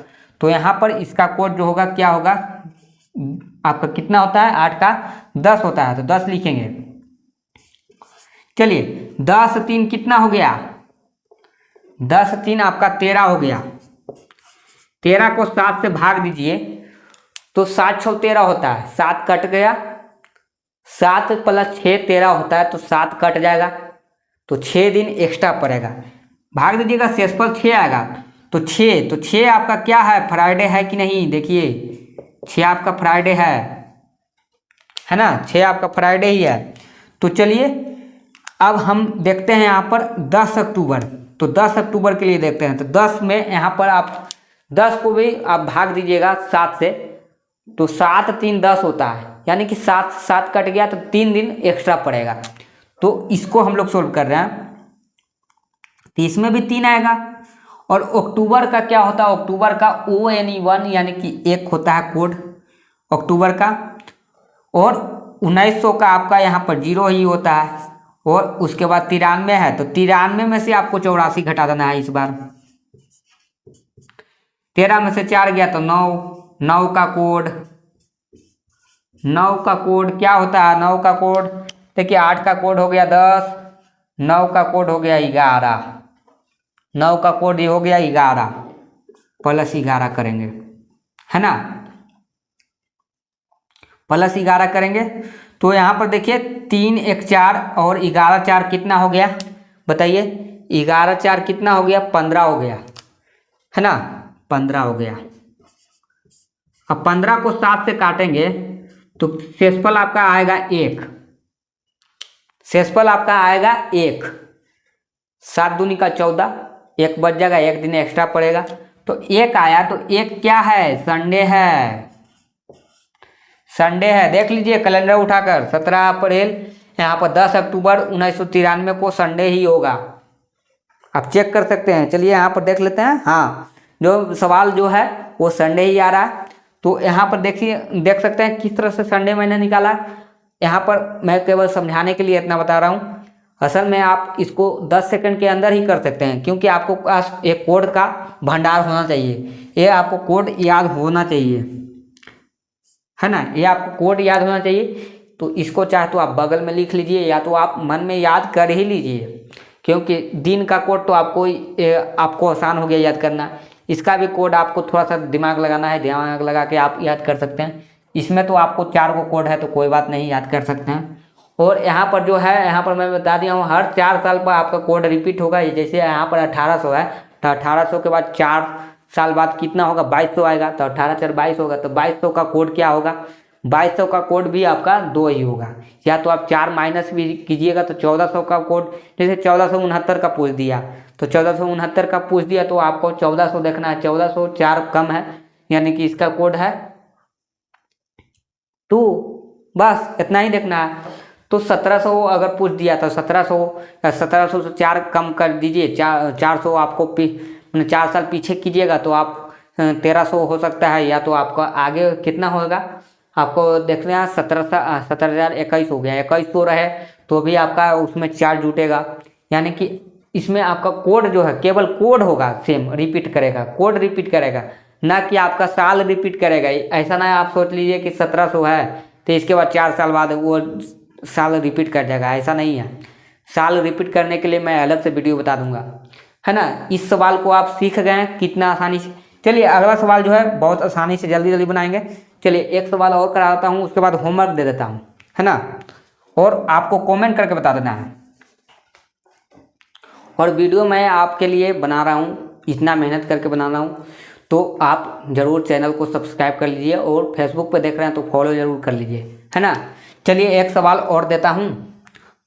तो यहाँ पर इसका कोड जो होगा क्या होगा? आपका कितना होता है? 8 का 10 होता है, तो 10 लिखेंगे। चलिए 10 3 कितना हो गया? 10 3 आपका 13 हो गया। 13 को 7 से भाग दीजिए तो 7 6 13 होता है, 7 कट गया, 7 + 6 13 होता है, तो 7 कट जाएगा, तो 6 दिन एक्स्ट्रा पड़ेगा। भाग दीजिएगा, शेषफल 6 आएगा, तो 6 आपका क्या है? फ्राइडे है कि नहीं? देखिए 6 आपका फ्राइडे है ना, 6 आपका फ्राइडे ही है। तो चलिए अब हम देखते हैं यहाँ पर 10 अक्टूबर, तो 10 अक्टूबर के लिए देखते हैं। तो 10 में यहाँ पर आप 10 को भी आप भाग दीजिएगा 7 से, तो 7 3 10 होता है, यानी कि 7 कट गया, तो 3 दिन एक्स्ट्रा पड़ेगा। तो इसको हम लोग सोल्व कर रहे हैं, तो इसमें भी 3 आएगा। और अक्टूबर का क्या होता है? अक्टूबर का ONE1 यानी कि 1 होता है कोड अक्टूबर का, और 1900 का आपका यहाँ पर 0 ही होता है, और उसके बाद 93 है, तो 93 में से आपको 84 घटा देना है इस बार। 13 में से 4 गया तो 9 का कोड, 9 का कोड क्या होता है? 9 का कोड देखिए, 8 का कोड हो गया 10, 9 का कोड हो गया 11, 9 का कोड ये हो गया 11, +11 करेंगे, है ना, +11 करेंगे। तो यहाँ पर देखिए 3 1 4 और 11 4 कितना हो गया बताइए? 11 4 कितना हो गया? 15 हो गया, है ना, 15 हो गया। अब 15 को 7 से काटेंगे तो शेषफल आपका आएगा 1, शेषफल आपका आएगा 1, 7 दूनी का 14, एक बच जाएगा, एक दिन एक्स्ट्रा पड़ेगा तो एक आया। तो एक क्या है? संडे है। संडे है, देख लीजिए कैलेंडर उठाकर 17 अप्रैल, यहाँ पर 10 अक्टूबर 1993 को संडे ही होगा। आप चेक कर सकते हैं। चलिए यहाँ पर देख लेते हैं। हाँ, जो सवाल जो है वो संडे ही आ रहा है। तो यहाँ पर देखिए, देख सकते हैं किस तरह से संडे मैंने निकाला। यहाँ पर मैं केवल समझाने के लिए इतना बता रहा हूँ। असल में आप इसको 10 सेकंड के अंदर ही कर सकते हैं, क्योंकि आपको पास एक कोड का भंडार होना चाहिए। ये आपको कोड याद होना चाहिए, है ना। ये आपको कोड याद होना चाहिए। तो इसको चाहे तो आप बगल में लिख लीजिए, या तो आप मन में याद कर ही लीजिए, क्योंकि दिन का कोड तो आपको आसान हो गया याद करना। इसका भी कोड आपको थोड़ा सा दिमाग लगाना है, दिमाग लगा के आप याद कर सकते हैं। इसमें तो आपको 4 को कोड है तो कोई बात नहीं, याद कर सकते हैं। और यहाँ पर जो है, यहाँ पर मैं बता दिया हूँ, हर 4 साल पर आपका कोड रिपीट होगा। जैसे यहाँ पर 1800 है तो 1800 के बाद 4 साल बाद कितना होगा? 2200 आएगा। तो 18 4 22 होगा। तो 2200 का कोड क्या होगा? 2200 का कोड भी आपका 2 ही होगा। या तो आप 4 माइनस भी कीजिएगा तो 1400 का कोड, जैसे 1469 का पूछ दिया तो 1469 का पूछ दिया तो आपको 1400 देखना है। 1400 4 कम है, यानी कि इसका कोड है 2। बस इतना ही देखना है। तो 1700 अगर पूछ दिया तो 1700 से 4 कम कर दीजिए। 400 आपको 4 साल पीछे कीजिएगा तो आप 1300 हो सकता है। या तो आपका आगे कितना होगा आपको देखना है। 17,021 हो गया। 2100 रहे तो भी आपका उसमें 4 जुटेगा, यानी कि इसमें आपका कोड जो है केवल कोड होगा, सेम रिपीट करेगा, कोड रिपीट करेगा, ना कि आपका साल रिपीट करेगा। ऐसा ना आप सोच लीजिए कि 1700 है तो इसके बाद 4 साल बाद वो साल रिपीट कर जाएगा, ऐसा नहीं है। साल रिपीट करने के लिए मैं अलग से वीडियो बता दूंगा, है ना। इस सवाल को आप सीख गए हैं कितना आसानी से। चलिए अगला सवाल जो है बहुत आसानी से जल्दी जल्दी बनाएंगे। चलिए एक सवाल और कराता हूँ, उसके बाद होमवर्क दे देता हूँ, है ना। और आपको कमेंट करके बता देना है। और वीडियो मैं आपके लिए बना रहा हूँ, इतना मेहनत करके बना रहा हूँ, तो आप ज़रूर चैनल को सब्सक्राइब कर लीजिए। और फेसबुक पर देख रहे हैं तो फॉलो ज़रूर कर लीजिए, है ना। चलिए एक सवाल और देता हूँ।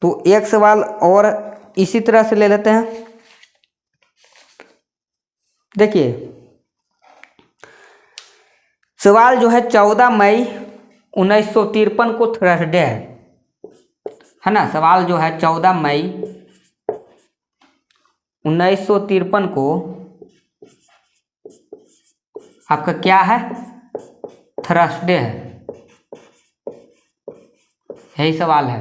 तो एक सवाल और इसी तरह से ले लेते हैं। देखिए सवाल जो है 14 मई 1953 को थर्सडे है ना। सवाल जो है 14 मई 1953 को आपका क्या है? थर्सडे है। यही सवाल है,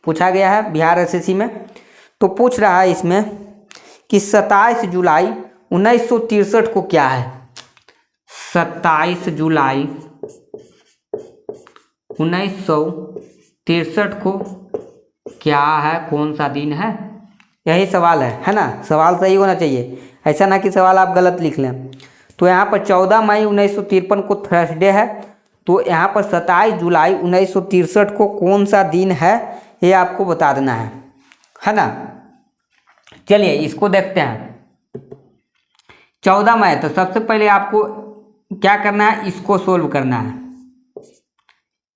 पूछा गया है बिहार एसएससी में। तो पूछ रहा है इसमें कि 27 जुलाई 1963 को क्या है? 27 जुलाई 1963 को क्या है? कौन सा दिन है? यही सवाल है ना। सवाल सही होना चाहिए, ऐसा ना कि सवाल आप गलत लिख लें। तो यहाँ पर 14 मई 1953 को थर्सडे है। तो यहाँ पर 27 जुलाई 1963 को कौन सा दिन है ये आपको बता देना है ना। चलिए इसको देखते हैं। 14 मई, तो सबसे पहले आपको क्या करना है? इसको सोल्व करना है।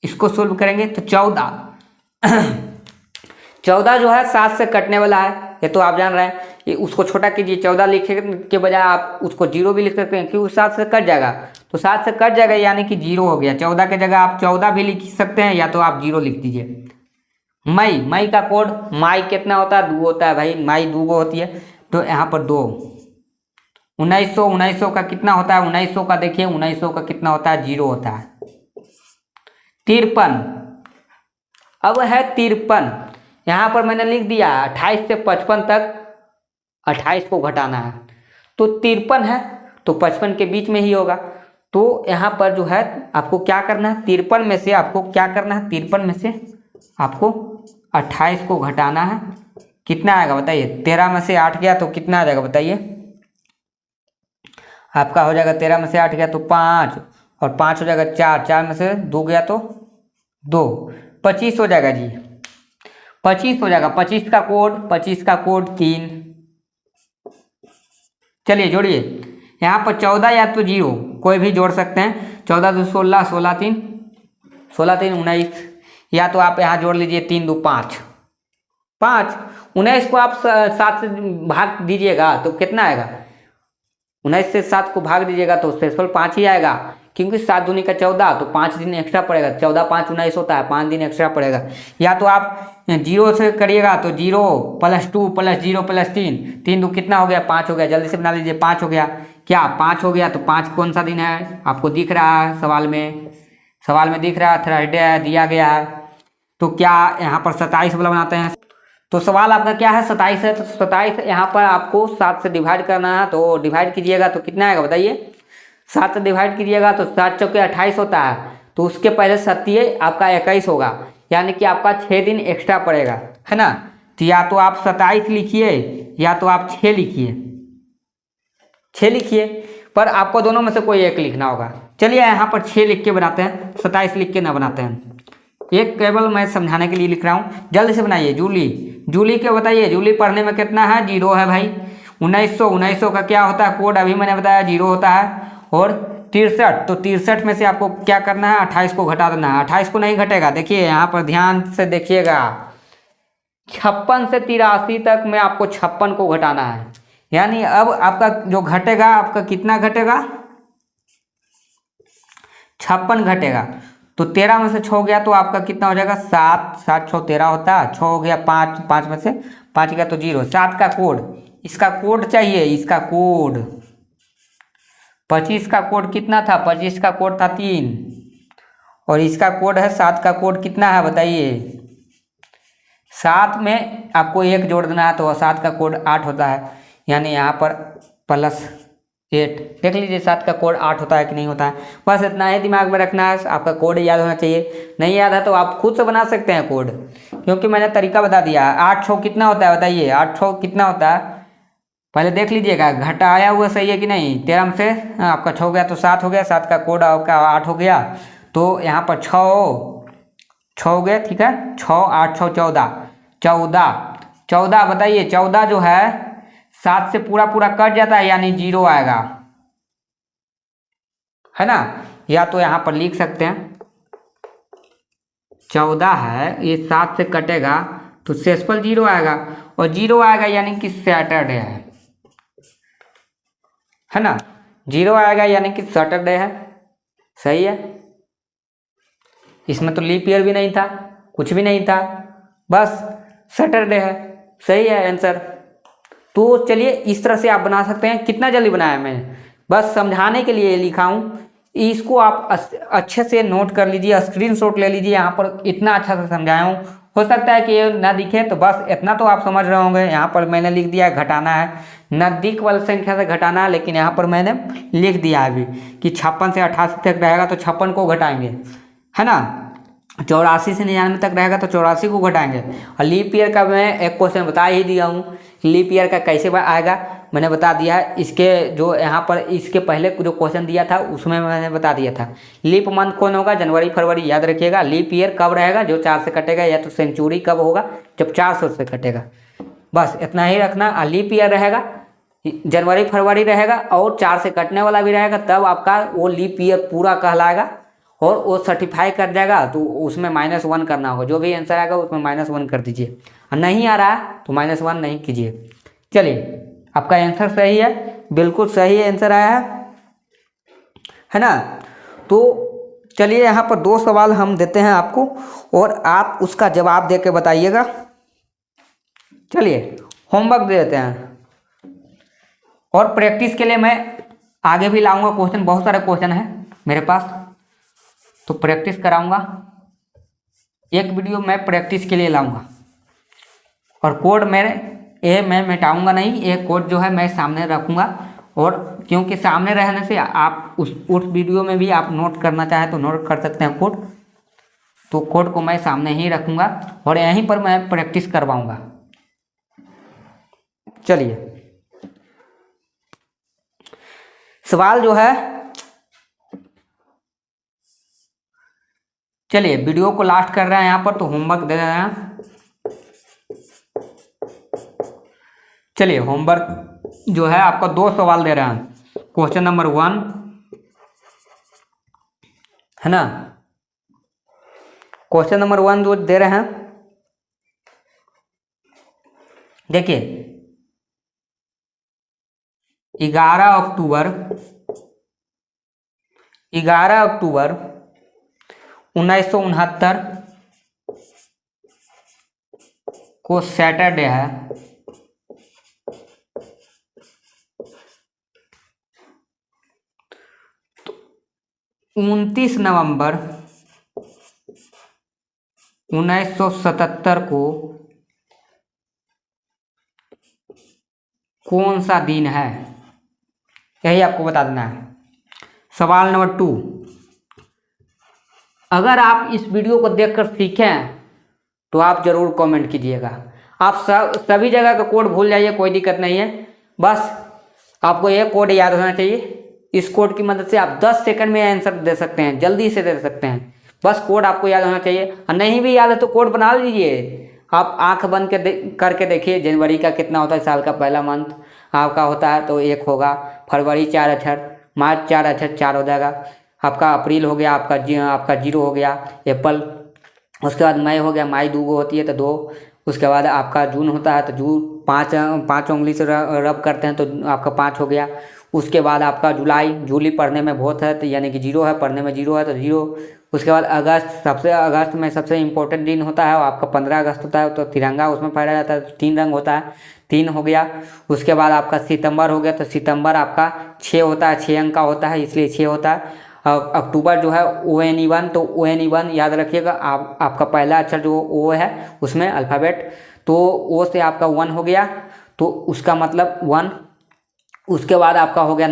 इसको सोल्व करेंगे तो 14 जो है 7 से कटने वाला है, ये तो आप जान रहे हैं। ये उसको छोटा कीजिए, 14 लिखने के बजाय आप उसको 0 भी लिख सकते हैं, क्योंकि 7 से कट जाएगा। तो 7 से कट जाएगा यानी कि 0 हो गया। 14 के जगह आप 14 भी लिख सकते हैं, या तो आप 0 लिख दीजिए। मई का कोड, मई कितना होता है? 2 होता है भाई। मई 2 को होती है, तो यहाँ पर 2। 1900 का कितना होता है? 1900 का देखिए, 1900 का कितना होता है? 0 होता है। 53, अब है 53। यहाँ पर मैंने लिख दिया 28 से 55 तक 28 को घटाना है। तो 53 है तो 55 के बीच में ही होगा। तो यहाँ पर जो है आपको क्या करना है? 53 में से आपको क्या करना है? 53 में से आपको 28 को घटाना है। कितना आएगा बताइए? 13 में से 8 गया तो कितना आ जाएगा बताइए? आपका हो जाएगा 13 में से 8 गया तो 5, और 5 हो जाएगा 4, 4 में से 2 गया तो 2, 25 हो जाएगा जी। 25 हो जाएगा। 25 का कोड 3। चलिए जोड़िए। यहाँ पर 14 या तो 0 कोई भी जोड़ सकते हैं। 14 2 16, 16 3 19, या तो आप यहाँ जोड़ लीजिए 3 2 5, 19 को आप 7 से भाग दीजिएगा तो कितना आएगा, 19 से 7 को भाग दीजिएगा तो शेषफल 5 ही आएगा, क्योंकि 7 दूनी का 14, तो 5 दिन एक्स्ट्रा पड़ेगा। 14 5 19 होता है, 5 दिन एक्स्ट्रा पड़ेगा। या तो आप 0 से करिएगा तो 0 + 2 + 0 + 3, 3 दो कितना हो गया, 5 हो गया। जल्दी से बना लीजिए, 5 हो गया। क्या 5 हो गया? तो 5 कौन सा दिन है आपको दिख रहा है सवाल में दिख रहा है, थर्सडे है, दिया गया है। तो क्या यहाँ पर 27 वाला बनाते हैं। तो सवाल आपका क्या है, 27 है। तो 27 यहाँ पर आपको 7 से डिवाइड करना है, तो डिवाइड कीजिएगा तो कितना आएगा बताइए। 7 से डिवाइड कीजिएगा तो 7 चौके 28 होता है, तो उसके पहले 7 आपका 21 होगा, यानी कि आपका 6 दिन एक्स्ट्रा पड़ेगा, है ना। तो या तो आप 27 लिखिए या तो आप 6 लिखिए, 6 लिखिए, पर आपको दोनों में से कोई एक लिखना होगा। चलिए यहाँ पर 6 लिख के बनाते हैं, 27 लिख के ना बनाते हैं। एक केवल मैं समझाने के लिए लिख रहा हूँ, जल्दी से बनाइए। जूली के बताइए, जूली पढ़ने में कितना है, 0 है भाई। 1900 का क्या होता है कोड, अभी मैंने बताया 0 होता है। और 63, तो 63 में से आपको क्या करना है, 28 को घटा देना है। 28 को नहीं घटेगा, देखिए यहाँ पर ध्यान से देखिएगा, 56 से 83 तक में आपको 56 को घटाना है। यानी अब आपका जो घटेगा, आपका कितना घटेगा, 56 घटेगा। तो 13 में से 6 गया तो आपका कितना हो जाएगा, 7, 7 6 13 होता है, 6 हो गया 5, 5 में से 5 गया तो 0। 7 का कोड, इसका कोड चाहिए, इसका कोड 25 का कोड कितना था, 25 का कोड था 3, और इसका कोड है 7 का कोड कितना है बताइए। 7 में आपको 1 जोड़ देना है, तो 7 का कोड 8 होता है, यानी यहाँ पर +8। देख लीजिए 7 का कोड 8 होता है कि नहीं होता है। बस इतना ही दिमाग में रखना है, आपका कोड याद होना चाहिए। नहीं याद है तो आप खुद से बना सकते हैं कोड, क्योंकि मैंने तरीका बता दिया है। 8 6 कितना होता है बताइए, 8 6 कितना होता है, पहले देख लीजिएगा, घटाया हुआ सही है कि नहीं। 13 में से आपका 6 गया तो 7 हो गया, 7 का कोड आपका 8 हो गया, तो यहाँ पर 6 हो गया, ठीक है। 6 8 6 14 बताइए। 14 जो है 7 से पूरा कट जाता है, यानी 0 आएगा, है ना। या तो यहाँ पर लिख सकते हैं 14 है, ये 7 से कटेगा तो शेषफल 0 आएगा, और 0 आएगा यानी कि सैटरडे है ना। 0 आएगा यानी कि सैटरडे है, सही है। इसमें तो लीप ईयर भी नहीं था, कुछ भी नहीं था, बस सैटरडे है, सही है आंसर। तो चलिए इस तरह से आप बना सकते हैं। कितना जल्दी बनाया मैंने, बस समझाने के लिए लिखा हूँ। इसको आप अच्छे से नोट कर लीजिए, स्क्रीनशॉट ले लीजिए। यहाँ पर इतना अच्छा से समझाया हूँ, हो सकता है कि ये ना दिखे, तो बस इतना तो आप समझ रहे होंगे। यहाँ पर मैंने लिख दिया घटाना है, नज़दीक वाली संख्या से घटाना है, लेकिन यहाँ पर मैंने लिख दिया अभी कि 56 से 88 तक रहेगा तो 56 को घटाएंगे, है ना। 84 से 99 तक रहेगा तो 84 को घटाएंगे। और लीप ईयर का मैं एक क्वेश्चन बता ही दिया हूँ, लीप ईयर का कैसे आएगा मैंने बता दिया है। इसके जो यहाँ पर इसके पहले जो क्वेश्चन दिया था उसमें मैंने बता दिया था। लीप मंथ कौन होगा, जनवरी फरवरी, याद रखिएगा। लीप ईयर कब रहेगा, जो 4 से कटेगा, या तो सेंचुरी कब होगा, जब 400 से कटेगा, बस इतना ही रखना। लीप ईयर रहेगा, जनवरी फरवरी रहेगा, और 4 से कटने वाला भी रहेगा, तब आपका वो लीप ईयर पूरा कहलाएगा, और वो सर्टिफाई कर जाएगा। तो उसमें -1 करना होगा, जो भी आंसर आएगा उसमें -1 कर दीजिए, और नहीं आ रहा है तो -1 नहीं कीजिए। चलिए आपका आंसर सही है, बिल्कुल सही आंसर आया है ना। तो चलिए यहाँ पर 2 सवाल हम देते हैं आपको, और आप उसका जवाब दे के बताइएगा। चलिए होमवर्क दे देते हैं, और प्रैक्टिस के लिए मैं आगे भी लाऊंगा क्वेश्चन, बहुत सारे क्वेश्चन हैं मेरे पास, तो प्रैक्टिस कराऊंगा। एक वीडियो मैं प्रैक्टिस के लिए लाऊंगा, और कोड मैं मिटाऊंगा नहीं, एक कोड जो है मैं सामने रखूंगा। और क्योंकि सामने रहने से आप उस वीडियो में भी आप नोट करना चाहें तो नोट कर सकते हैं कोड, तो कोड को मैं सामने ही रखूंगा, और यहीं पर मैं प्रैक्टिस करवाऊंगा। चलिए सवाल जो है, चलिए वीडियो को लास्ट कर रहे हैं यहाँ पर, तो होमवर्क दे रहे हैं। चलिए होमवर्क जो है आपका 2 सवाल दे रहे हैं। क्वेश्चन नंबर 1 है ना, क्वेश्चन नंबर 1 जो दे रहे हैं, देखिए 11 अक्टूबर 1969 को सैटरडे है। 29 नवंबर 1977 को कौन सा दिन है, यही आपको बता देना है। सवाल नंबर 2, अगर आप इस वीडियो को देखकर सीखें तो आप जरूर कमेंट कीजिएगा। आप सभी जगह का कोड भूल जाइए, कोई दिक्कत नहीं है, बस आपको यह कोड याद होना चाहिए। इस कोड की मदद से आप 10 सेकंड में आंसर दे सकते हैं, जल्दी से दे सकते हैं। बस कोड आपको याद होना चाहिए, और नहीं भी याद है तो कोड बना लीजिए। आप आंख बंद करके देखिए, जनवरी का कितना होता है, साल का पहला मंथ आपका होता है तो 1 होगा, फरवरी 4 अक्षर, मार्च 4 अक्षर 4 हो जाएगा, आपका अप्रैल हो गया, आपका 0 हो गया, अप्रैल, उसके बाद मई हो गया, मई 2 होती है तो 2, उसके बाद आपका जून होता है तो जून 5 उंगली से रब करते हैं तो आपका 5 हो गया। उसके बाद आपका जूली पढ़ने में बहुत है तो यानी कि 0 है, पढ़ने में 0 है तो 0। उसके बाद अगस्त में सबसे इम्पोर्टेंट दिन होता है, वो आपका 15 अगस्त होता है, तो तिरंगा उसमें फहराया जाता है, 3 रंग होता है, 3 हो गया। उसके बाद आपका सितंबर हो गया, तो सितंबर आपका 6 होता है, 6 अंक का होता है इसलिए 6 होता है। अक्टूबर जो है ONE1, तो ONE1 याद रखिएगा, आपका पहला अक्षर जो O है उसमें अल्फ़ाबेट, तो O से आपका 1 हो गया, तो उसका मतलब 1। उसके बाद आपका हो गया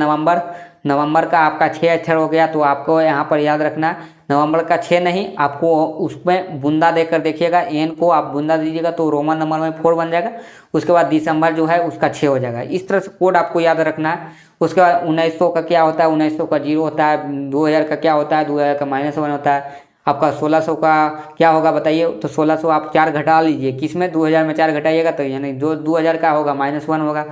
नवंबर का आपका 6 अक्षर हो गया, तो आपको यहाँ पर याद रखना है नवंबर का 6 नहीं, आपको उसमें बूंदा देकर देखिएगा, एन को आप बूंदा दीजिएगा तो रोमन नंबर में 4 बन जाएगा। उसके बाद दिसंबर जो है उसका 6 हो जाएगा। इस तरह से कोड आपको याद रखना है। उसके बाद 1900 का क्या होता है, 1900 का 0 होता है। 2000 का क्या होता है, 2000 का -1 होता है। आपका 1600 का क्या होगा बताइए, तो 1600 आप 4 घटा लीजिए, किसमें 2000 में 4 घटाइएगा तो यानी जो 2000 का होगा -1 होगा,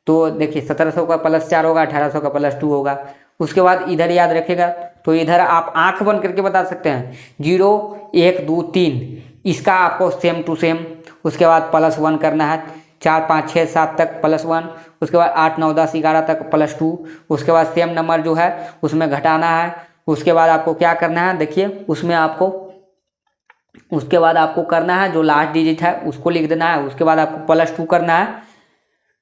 तो देखिए 1700 का +4 होगा, 1800 का +2 होगा। उसके बाद इधर याद रखिएगा, तो इधर आप आंख बंद करके बता सकते हैं 0 1 2 3, इसका आपको सेम टू सेम। उसके बाद +1 करना है, 4 5 6 7 तक +1, उसके बाद 8 9 10 11 तक +2। उसके बाद सेम नंबर जो है उसमें घटाना है। उसके बाद आपको क्या करना है, देखिए उसके बाद आपको करना है जो लास्ट डिजिट है उसको लिख देना है। उसके बाद आपको +2 करना है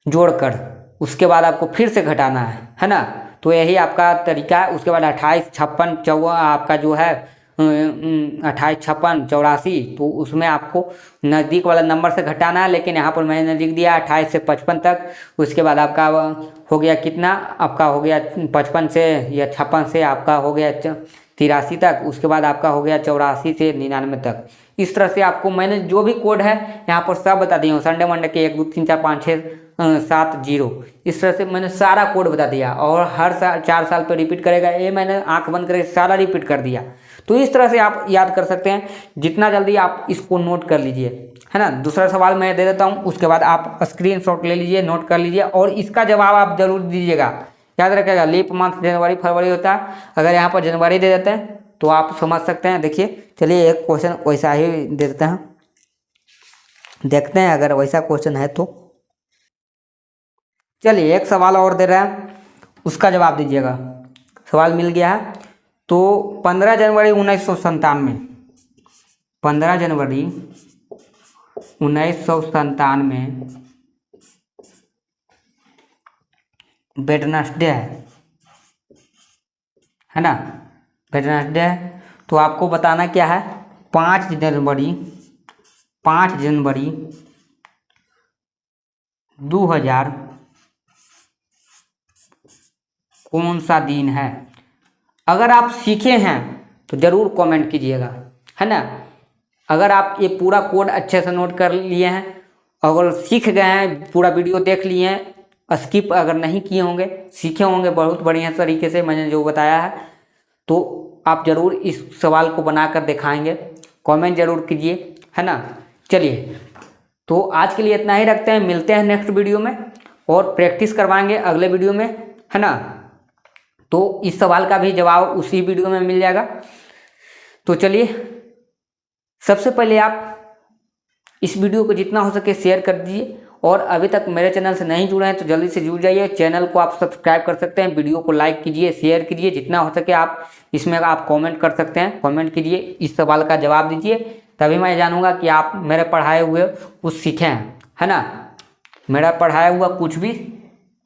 जोड़कर, उसके बाद आपको फिर से घटाना है ना। तो यही आपका तरीका है। उसके बाद 28 56 54 आपका जो है 28 56 84, तो उसमें आपको नज़दीक वाला नंबर से घटाना है, लेकिन यहाँ पर मैंने लिख दिया 28 से 55 तक। उसके बाद आपका हो गया कितना, आपका हो गया 55 से या 56 से आपका हो गया 83 तक। उसके बाद आपका हो गया 84 से 99 तक। इस तरह से आपको मैंने जो भी कोड है यहाँ पर सब बता दिया हूँ, संडे मंडे के 1 2 3 4 5 6 7 0, इस तरह से मैंने सारा कोड बता दिया। और हर साल 4 साल पे रिपीट करेगा, ये मैंने आंख बंद करके सारा रिपीट कर दिया। तो इस तरह से आप याद कर सकते हैं, जितना जल्दी आप इसको नोट कर लीजिए, है ना। दूसरा सवाल मैं दे देता हूँ, उसके बाद आप स्क्रीनशॉट ले लीजिए, नोट कर लीजिए और इसका जवाब आप जरूर दीजिएगा। याद रखिएगा लीप मंथ जनवरी फरवरी होता है, अगर यहाँ पर जनवरी दे देते हैं तो आप समझ सकते हैं। देखिए चलिए एक क्वेश्चन वैसा ही दे देते हैं, देखते हैं अगर वैसा क्वेश्चन है तो। चलिए एक सवाल और दे रहे हैं, उसका जवाब दीजिएगा। सवाल मिल गया है, तो 15 जनवरी 1997, 15 जनवरी 1997 वेडनेसडे है ना, वेडनेसडे है। तो आपको बताना क्या है, 5 जनवरी 2000 कौन सा दिन है। अगर आप सीखे हैं तो ज़रूर कमेंट कीजिएगा, है ना। अगर आप ये पूरा कोड अच्छे से नोट कर लिए हैं, अगर सीख गए हैं, पूरा वीडियो देख लिए हैं, स्किप अगर नहीं किए होंगे, सीखे होंगे बहुत बढ़िया तरीके से मैंने जो बताया है, तो आप ज़रूर इस सवाल को बनाकर दिखाएंगे, कमेंट ज़रूर कीजिए, है ना। चलिए तो आज के लिए इतना ही रखते हैं, मिलते हैं नेक्स्ट वीडियो में और प्रैक्टिस करवाएंगे अगले वीडियो में, है ना। तो इस सवाल का भी जवाब उसी वीडियो में मिल जाएगा। तो चलिए सबसे पहले आप इस वीडियो को जितना हो सके शेयर कर दीजिए और अभी तक मेरे चैनल से नहीं जुड़े हैं तो जल्दी से जुड़ जाइए। चैनल को आप सब्सक्राइब कर सकते हैं, वीडियो को लाइक कीजिए, शेयर कीजिए, जितना हो सके आप इसमें आप कमेंट कर सकते हैं। कमेंट कीजिए, इस सवाल का जवाब दीजिए, तभी मैं जानूंगा कि आप मेरे पढ़ाए हुए कुछ सीखे हैं, है ना। मेरा पढ़ाया हुआ कुछ भी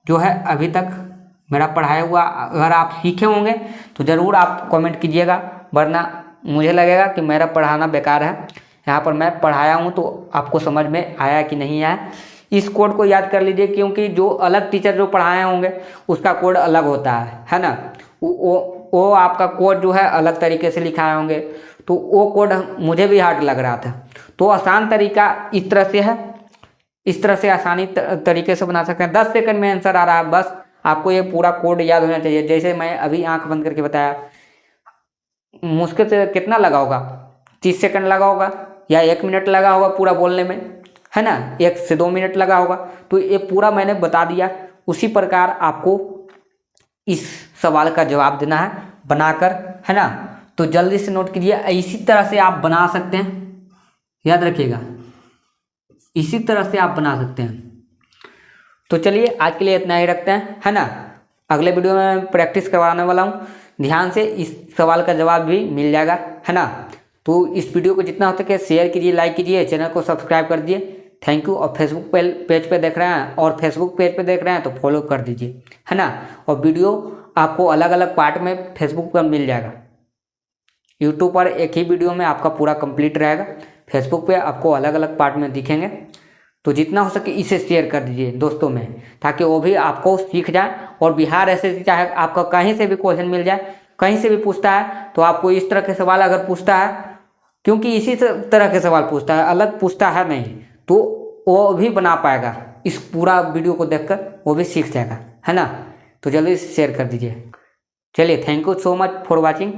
जो है अभी तक मेरा पढ़ाया हुआ अगर आप सीखे होंगे तो ज़रूर आप कमेंट कीजिएगा, वरना मुझे लगेगा कि मेरा पढ़ाना बेकार है। यहाँ पर मैं पढ़ाया हूँ तो आपको समझ में आया कि नहीं आया। इस कोड को याद कर लीजिए, क्योंकि जो अलग टीचर जो पढ़ाए होंगे उसका कोड अलग होता है ना। वो आपका कोड जो है अलग तरीके से लिखाए होंगे, तो वो कोड मुझे भी हार्ड लग रहा था। तो आसान तरीका इस तरह से है, इस तरह से आसानी तरीके से बना सकते हैं। 10 सेकंड में आंसर आ रहा है, बस आपको ये पूरा कोड याद होना चाहिए। जैसे मैं अभी आंख बंद करके बताया, मुश्किल से कितना लगा होगा, 30 सेकंड लगा होगा या 1 मिनट लगा होगा पूरा बोलने में, है ना। 1 से 2 मिनट लगा होगा, तो ये पूरा मैंने बता दिया। उसी प्रकार आपको इस सवाल का जवाब देना है बनाकर, है ना। तो जल्दी से नोट कीजिए, इसी तरह से आप बना सकते हैं, याद रखिएगा, इसी तरह से आप बना सकते हैं। तो चलिए आज के लिए इतना ही रखते हैं, है ना। अगले वीडियो में मैं प्रैक्टिस करवाने वाला हूँ, ध्यान से इस सवाल का जवाब भी मिल जाएगा, है ना। तो इस वीडियो को जितना हो सके शेयर कीजिए, लाइक कीजिए, चैनल को सब्सक्राइब कर दीजिए। Thank you. और फेसबुक पेज पे देख रहे हैं और फेसबुक पेज पे देख रहे हैं तो फॉलो कर दीजिए, है ना। और वीडियो आपको अलग अलग पार्ट में फेसबुक पर मिल जाएगा। यूट्यूब पर एक ही वीडियो में आपका पूरा कंप्लीट रहेगा, फेसबुक पे आपको अलग अलग पार्ट में दिखेंगे। तो जितना हो सके इसे शेयर कर दीजिए दोस्तों में, ताकि वो भी आपको सीख जाए। और बिहार एसएससी चाहे आपका कहीं से भी क्वेश्चन मिल जाए, कहीं से भी पूछता है तो आपको इस तरह के सवाल अगर पूछता है, क्योंकि इसी तरह के सवाल पूछता है, अलग पूछता है नहीं, तो वो भी बना पाएगा। इस पूरा वीडियो को देखकर वो भी सीख जाएगा, है ना। तो जल्दी से शेयर कर दीजिए। चलिए, thank you so much for watching.